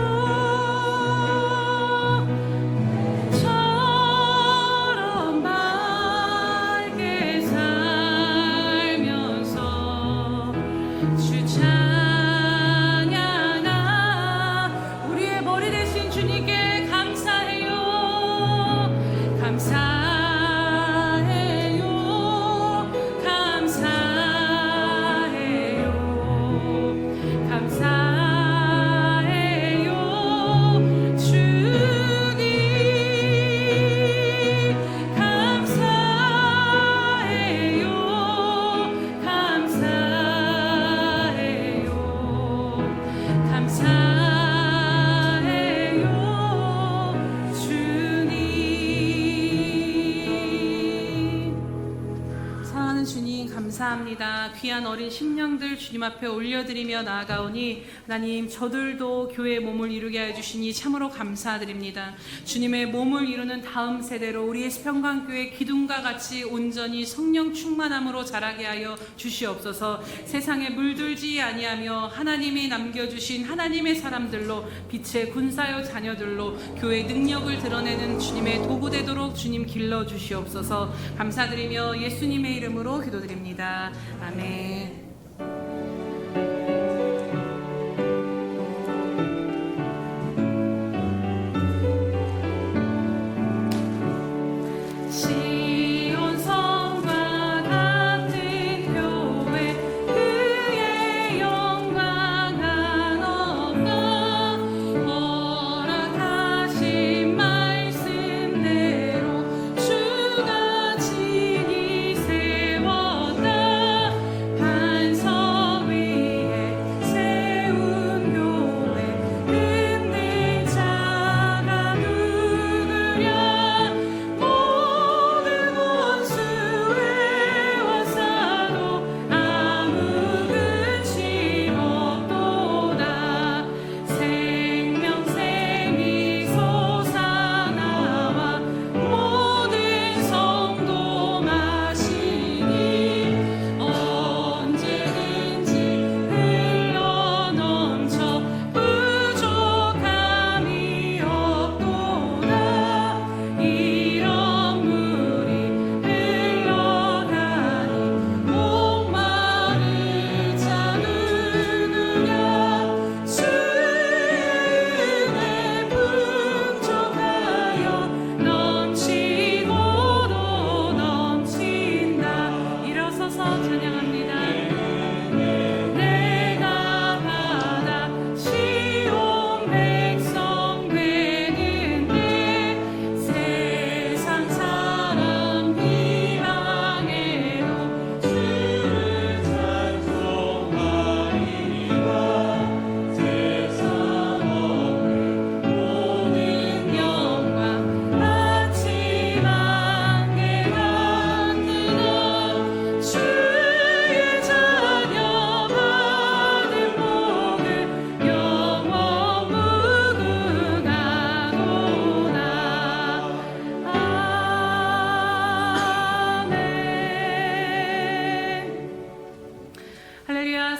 사랑하는 주님 감사합니다. 귀한 어린 심령들 주님 앞에 올려드리며 나아가오니 하나님 저들도 교회의 몸을 이루게 하여 주시니 참으로 감사드립니다. 주님의 몸을 이루는 다음 세대로 우리의 평강교회 기둥과 같이 온전히 성령 충만함으로 자라게 하여 주시옵소서. 세상에 물들지 아니하며 하나님이 남겨주신 하나님의 사람들로 빛의 군사여 자녀들로 교회 능력을 드러내는 주님의 도구 되도록 주님 길러 주시옵소서. 감사드리며 예수님의 이름으로 기도드립니다. 아멘.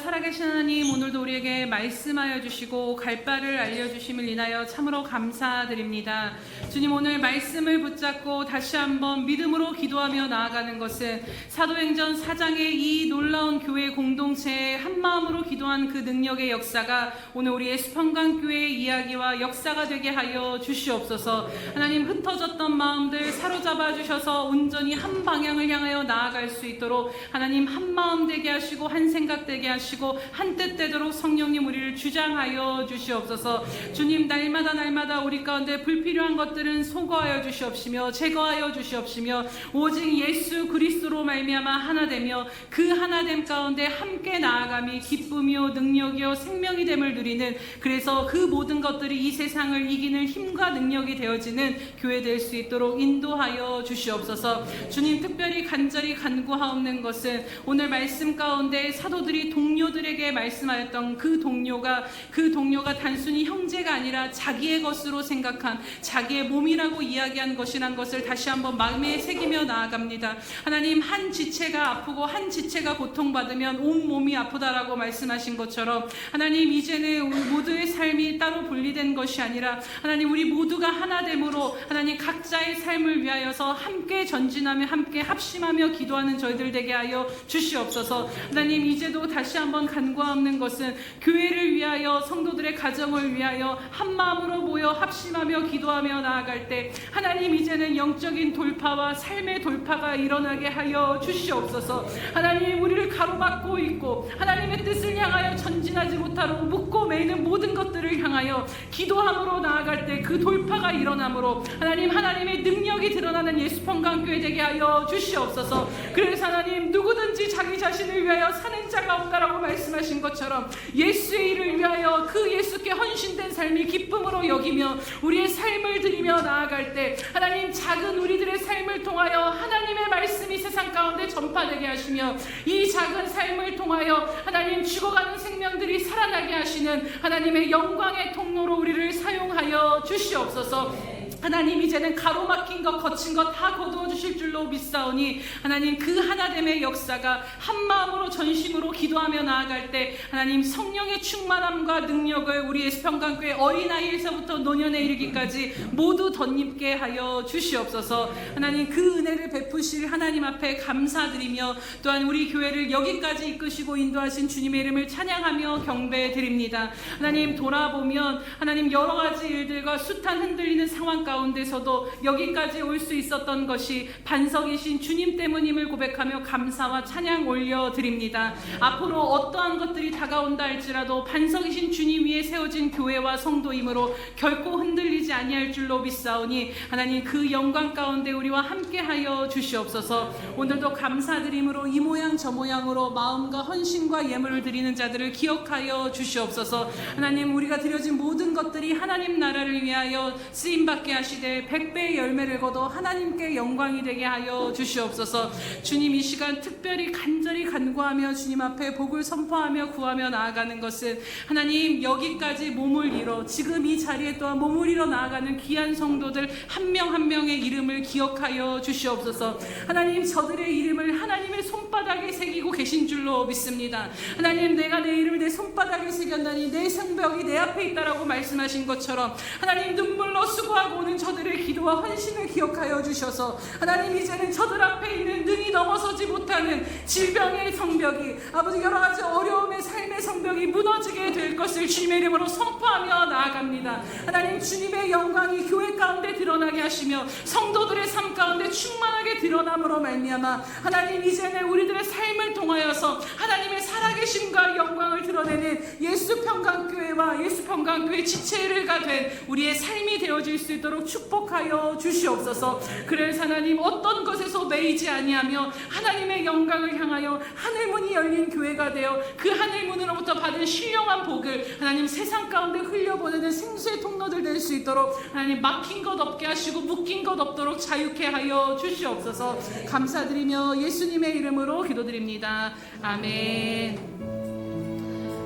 살아계신 하나님, 오늘도 우리에게 말씀하여 주시고 갈 바를 알려주심을 인하여 참으로 감사드립니다. 주님, 오늘 말씀을 붙잡고 다시 한번 믿음으로 기도하며 나아가는 것은 사도행전 4장의 이 놀라운 교회 공동체에 한마음으로 기도한 그 능력의 역사가 오늘 우리의 수평강교회의 이야기와 역사가 되게 하여 주시옵소서. 하나님, 흩어졌던 마음들 사로잡아 주셔서 온전히 한 방향을 향하여 나아갈 수 있도록 하나님 한 마음 되게 하시고 한 생각 되게 하시고 한 뜻 되도록 성령님 우리를 주장하여 주시옵소서. 주님, 날마다 우리 가운데 불필요한 것들은 소거하여 주시옵시며 제거하여 주시옵시며 오직 예수 그리스도로 말미암아 하나 되며 그 하나됨 가운데 함께 나아감이 기쁨이요 능력이요 생명이 됨을 누리는, 그래서 그 모든 것들이 이 세상을 이기는 힘과 능력이 되어지는 교회 될 수 있도록 인도하여 주시옵소서. 주님, 특별히 간절히 간구하옵는 것은 오늘 말씀 가운데 사도들이 동료들에게 말씀하였던 그 동료가 단순히 형제가 아니라 자기의 것으로 생각한 자기의 몸이라고 이야기한 것이란 것을 다시 한번 마음에 새기며 나아갑니다. 하나님, 한 지체가 아프고 한 지체가 고통받으면 온 몸이 아프다라고 말씀하신 것처럼 하나님, 이제는 모두의 삶이 따로 분리된 것이 아니라 하나님, 우리 모두가 하나됨으로 하나님 각자의 삶을 위하여서 함께 전진하며 함께 합심하며 기도하는 저희들 되게 하여 주시옵소서. 하나님, 이제도 다시 한번 간구하옵는 것은 교회를 위하여 성도들의 가정을 위하여 한 마음으로 모여 합심하며 기도하며 나아갈 때 하나님, 이제는 영적인 돌파와 삶의 돌파가 일어나게 하여 주시옵소서. 하나님, 우리를 가로막고 있고 하나님의 뜻을 향하여 전진하지 못하고 묶고 매이는 모든 것들을 향하여 기도함으로 나아갈 때 그 돌파가 일어나므로 하나님의 능력이 드러나는 예수평강교회 되게 하여 주시옵소서. 그래서 하나님, 누구든지 자기 자신을 위하여 사는 자가 없다라고 말씀하셨습니다. 말씀하신 것처럼 예수의 일을 위하여 그 예수께 헌신된 삶이 기쁨으로 여기며 우리의 삶을 드리며 나아갈 때 하나님 작은 우리들의 삶을 통하여 하나님의 말씀이 세상 가운데 전파되게 하시며 이 작은 삶을 통하여 하나님 죽어가는 생명들이 살아나게 하시는 하나님의 영광의 통로로 우리를 사용하여 주시옵소서. 하나님 이제는 가로막힌 것 거친 것 다 거두어 주실 줄로 믿사오니 하나님 그 하나됨의 역사가 한마음으로 전심으로 기도하며 나아갈 때 하나님 성령의 충만함과 능력을 우리 예수평강교회 어린아이에서부터 노년에 이르기까지 모두 덧입게 하여 주시옵소서. 하나님 그 은혜를 베푸실 하나님 앞에 감사드리며 또한 우리 교회를 여기까지 이끄시고 인도하신 주님의 이름을 찬양하며 경배드립니다. 하나님 돌아보면 하나님 여러 가지 일들과 숱한 흔들리는 상황 가운데서도 여기까지 올 수 있었던 것이 반석이신 주님 때문임을 고백하며 감사와 찬양 올려드립니다. 앞으로 어떠한 것들이 다가온다 할지라도 반석이신 주님 위에 세워진 교회와 성도이므로 결코 흔들리지 아니할 줄로 믿사오니 하나님 그 영광 가운데 우리와 함께하여 주시옵소서. 오늘도 감사드림으로 이 모양 저 모양으로 마음과 헌신과 예물을 드리는 자들을 기억하여 주시옵소서. 하나님 우리가 드려진 모든 것들이 하나님 나라를 위하여 쓰임받게 하시되 100배의 열매를 거둬 하나님께 영광이 되게 하여 주시옵소서. 주님 이 시간 특별히 간절히 간구하며 주님 앞에 복을 선포하며 구하며 나아가는 것은 하나님 여기까지 몸을 잃어 지금 이 자리에 또한 몸을 잃어 나아가는 귀한 성도들 한 명 한 명의 이름을 기억하여 주시옵소서. 하나님 저들의 이름을 하나님의 손바닥에 새기고 계신 줄로 믿습니다. 하나님 내가 내 이름을 내 손바닥에 새겼나니 내 성벽이 내 앞에 있다라고 말씀하신 것처럼 하나님 눈물로 수고하고 오는 저들의 기도와 헌신을 기억하여 주셔서 하나님 이제는 저들 앞에 있는 능히 넘어서지 못하는 질병의 성벽이 아버지 여러 가지 어려움의 삶의 성벽이 무너지게 될 것을 주님의 이름으로 선포하며 나아갑니다. 하나님 주님의 영광이 교회 가운데 드러나게 하시며 성도들의 삶 가운데 충만하게 드러남으로 말미암아 하나님 이제는 우리들의 삶을 통하여서 하나님의 살아계심과 영광을 드러내는 예수평강교회와 예수평강교회 지체가 된 우리의 삶이 되어질 수 있도록 축복하여 주시옵소서. 그래서 하나님 어떤 것에서 매이지 아니하며 하나님의 영광을 향하여 하늘문이 열린 교회가 되어 그 하늘문으로부터 받은 신령한 복을 하나님 세상 가운데 흘려보내는 생수의 통로들 될 수 있도록 하나님 막힌 것 없게 하시고 묶인 것 없도록 자유케 하여 주시옵소서. 감사드리며 예수님의 이름으로 기도드립니다. 아멘.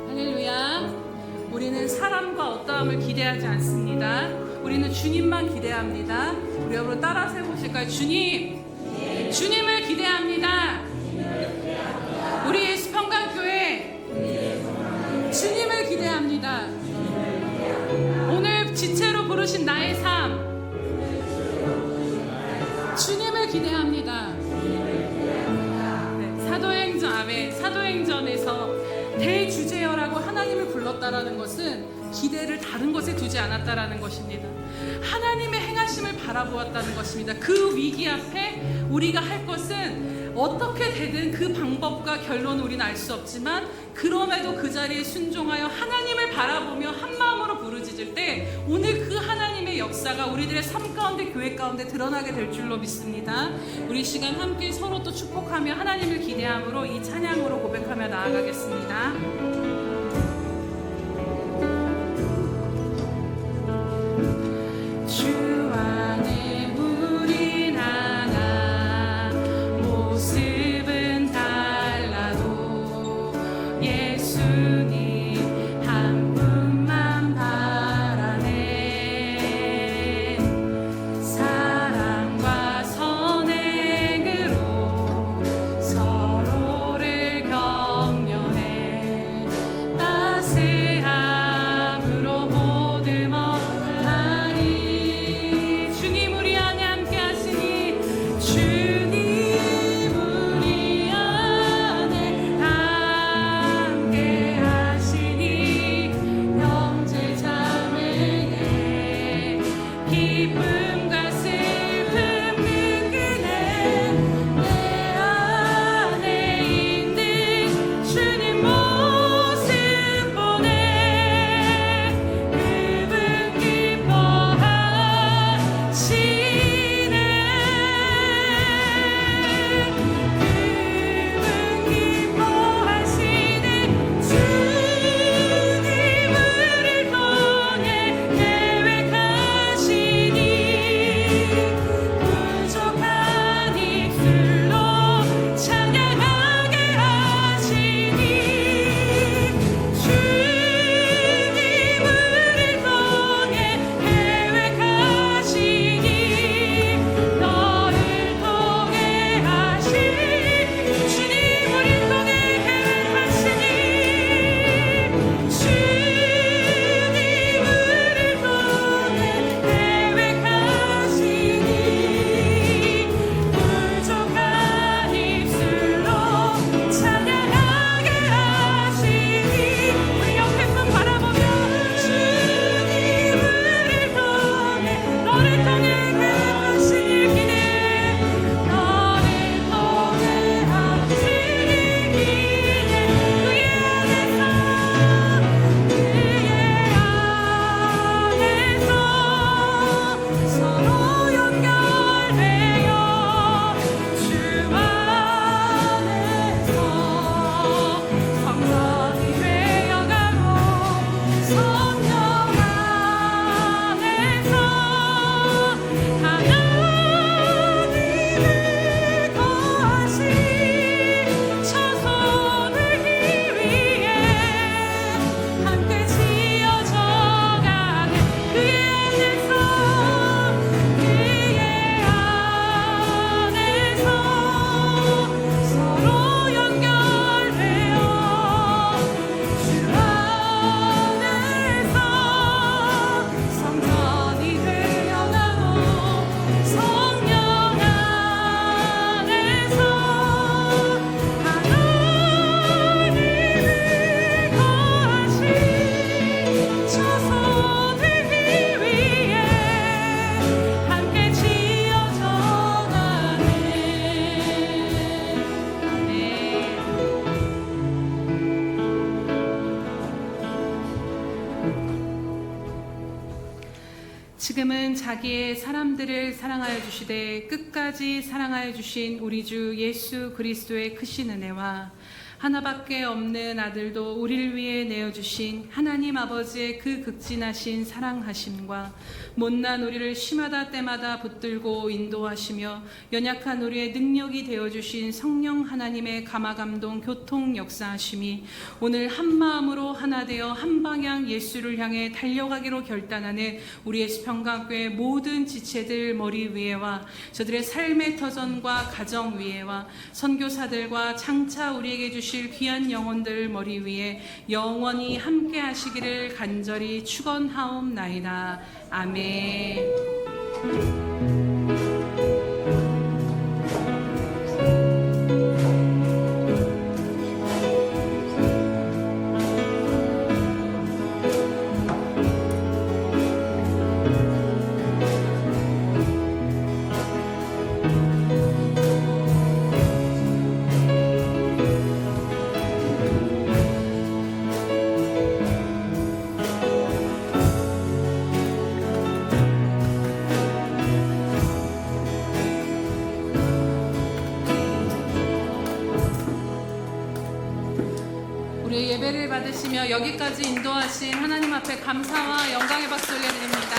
할렐루야. 우리는 사람과 어떠함을 기대하지 않습니다. 우리는 주님만 기대합니다. 우리 여러분 따라서 해보실까요? 주님, 주님을 기대합니다. 우리 예수평강교회 주님을 기대합니다. 오늘 지체로 부르신 나의 삶 주님을 기대합니다. 네, 사도행전 아멘. 사도행전에서 대주제여라고 하나님을 불렀다라는 것은 기대를 다른 것에 두지 않았다라는 것입니다. 하나님의 행하심을 바라보았다는 것입니다. 그 위기 앞에 우리가 할 것은 어떻게 되든 그 방법과 결론은 우리는 알 수 없지만 그럼에도 그 자리에 순종하여 하나님을 바라보며 한마음으로 부르짖을 때 오늘 그 하나님의 역사가 우리들의 삶 가운데 교회 가운데 드러나게 될 줄로 믿습니다. 우리 시간 함께 서로 또 축복하며 하나님을 기대함으로 이 찬양으로 고백하며 나아가겠습니다. 주 안에 우린 하나 모습은 달라도 예수님 한 분만 바라네. 사랑과 선행으로 서로를 격려해 지금은 자기의 사람들을 사랑하여 주시되 끝까지 사랑하여 주신 우리 주 예수 그리스도의 크신 은혜와 하나밖에 없는 아들도 우리를 위해 내어주신 하나님 아버지의 그 극진하신 사랑하심과 못난 우리를 심하다 때마다 붙들고 인도하시며 연약한 우리의 능력이 되어주신 성령 하나님의 감화감동 교통 역사하심이 오늘 한마음으로 하나 되어 한 방향 예수를 향해 달려가기로 결단하는 우리의 수평강교회 모든 지체들 머리 위에와 저들의 삶의 터전과 가정 위에와 선교사들과 장차 우리에게 주실 귀한 영혼들 머리 위에 영원히 함께 하시기를 간절히 축원하옵나이다. 아멘. 우리의 예배를 받으시며 여기까지 인도하신 하나님 앞에 감사와 영광의 박수 올려드립니다.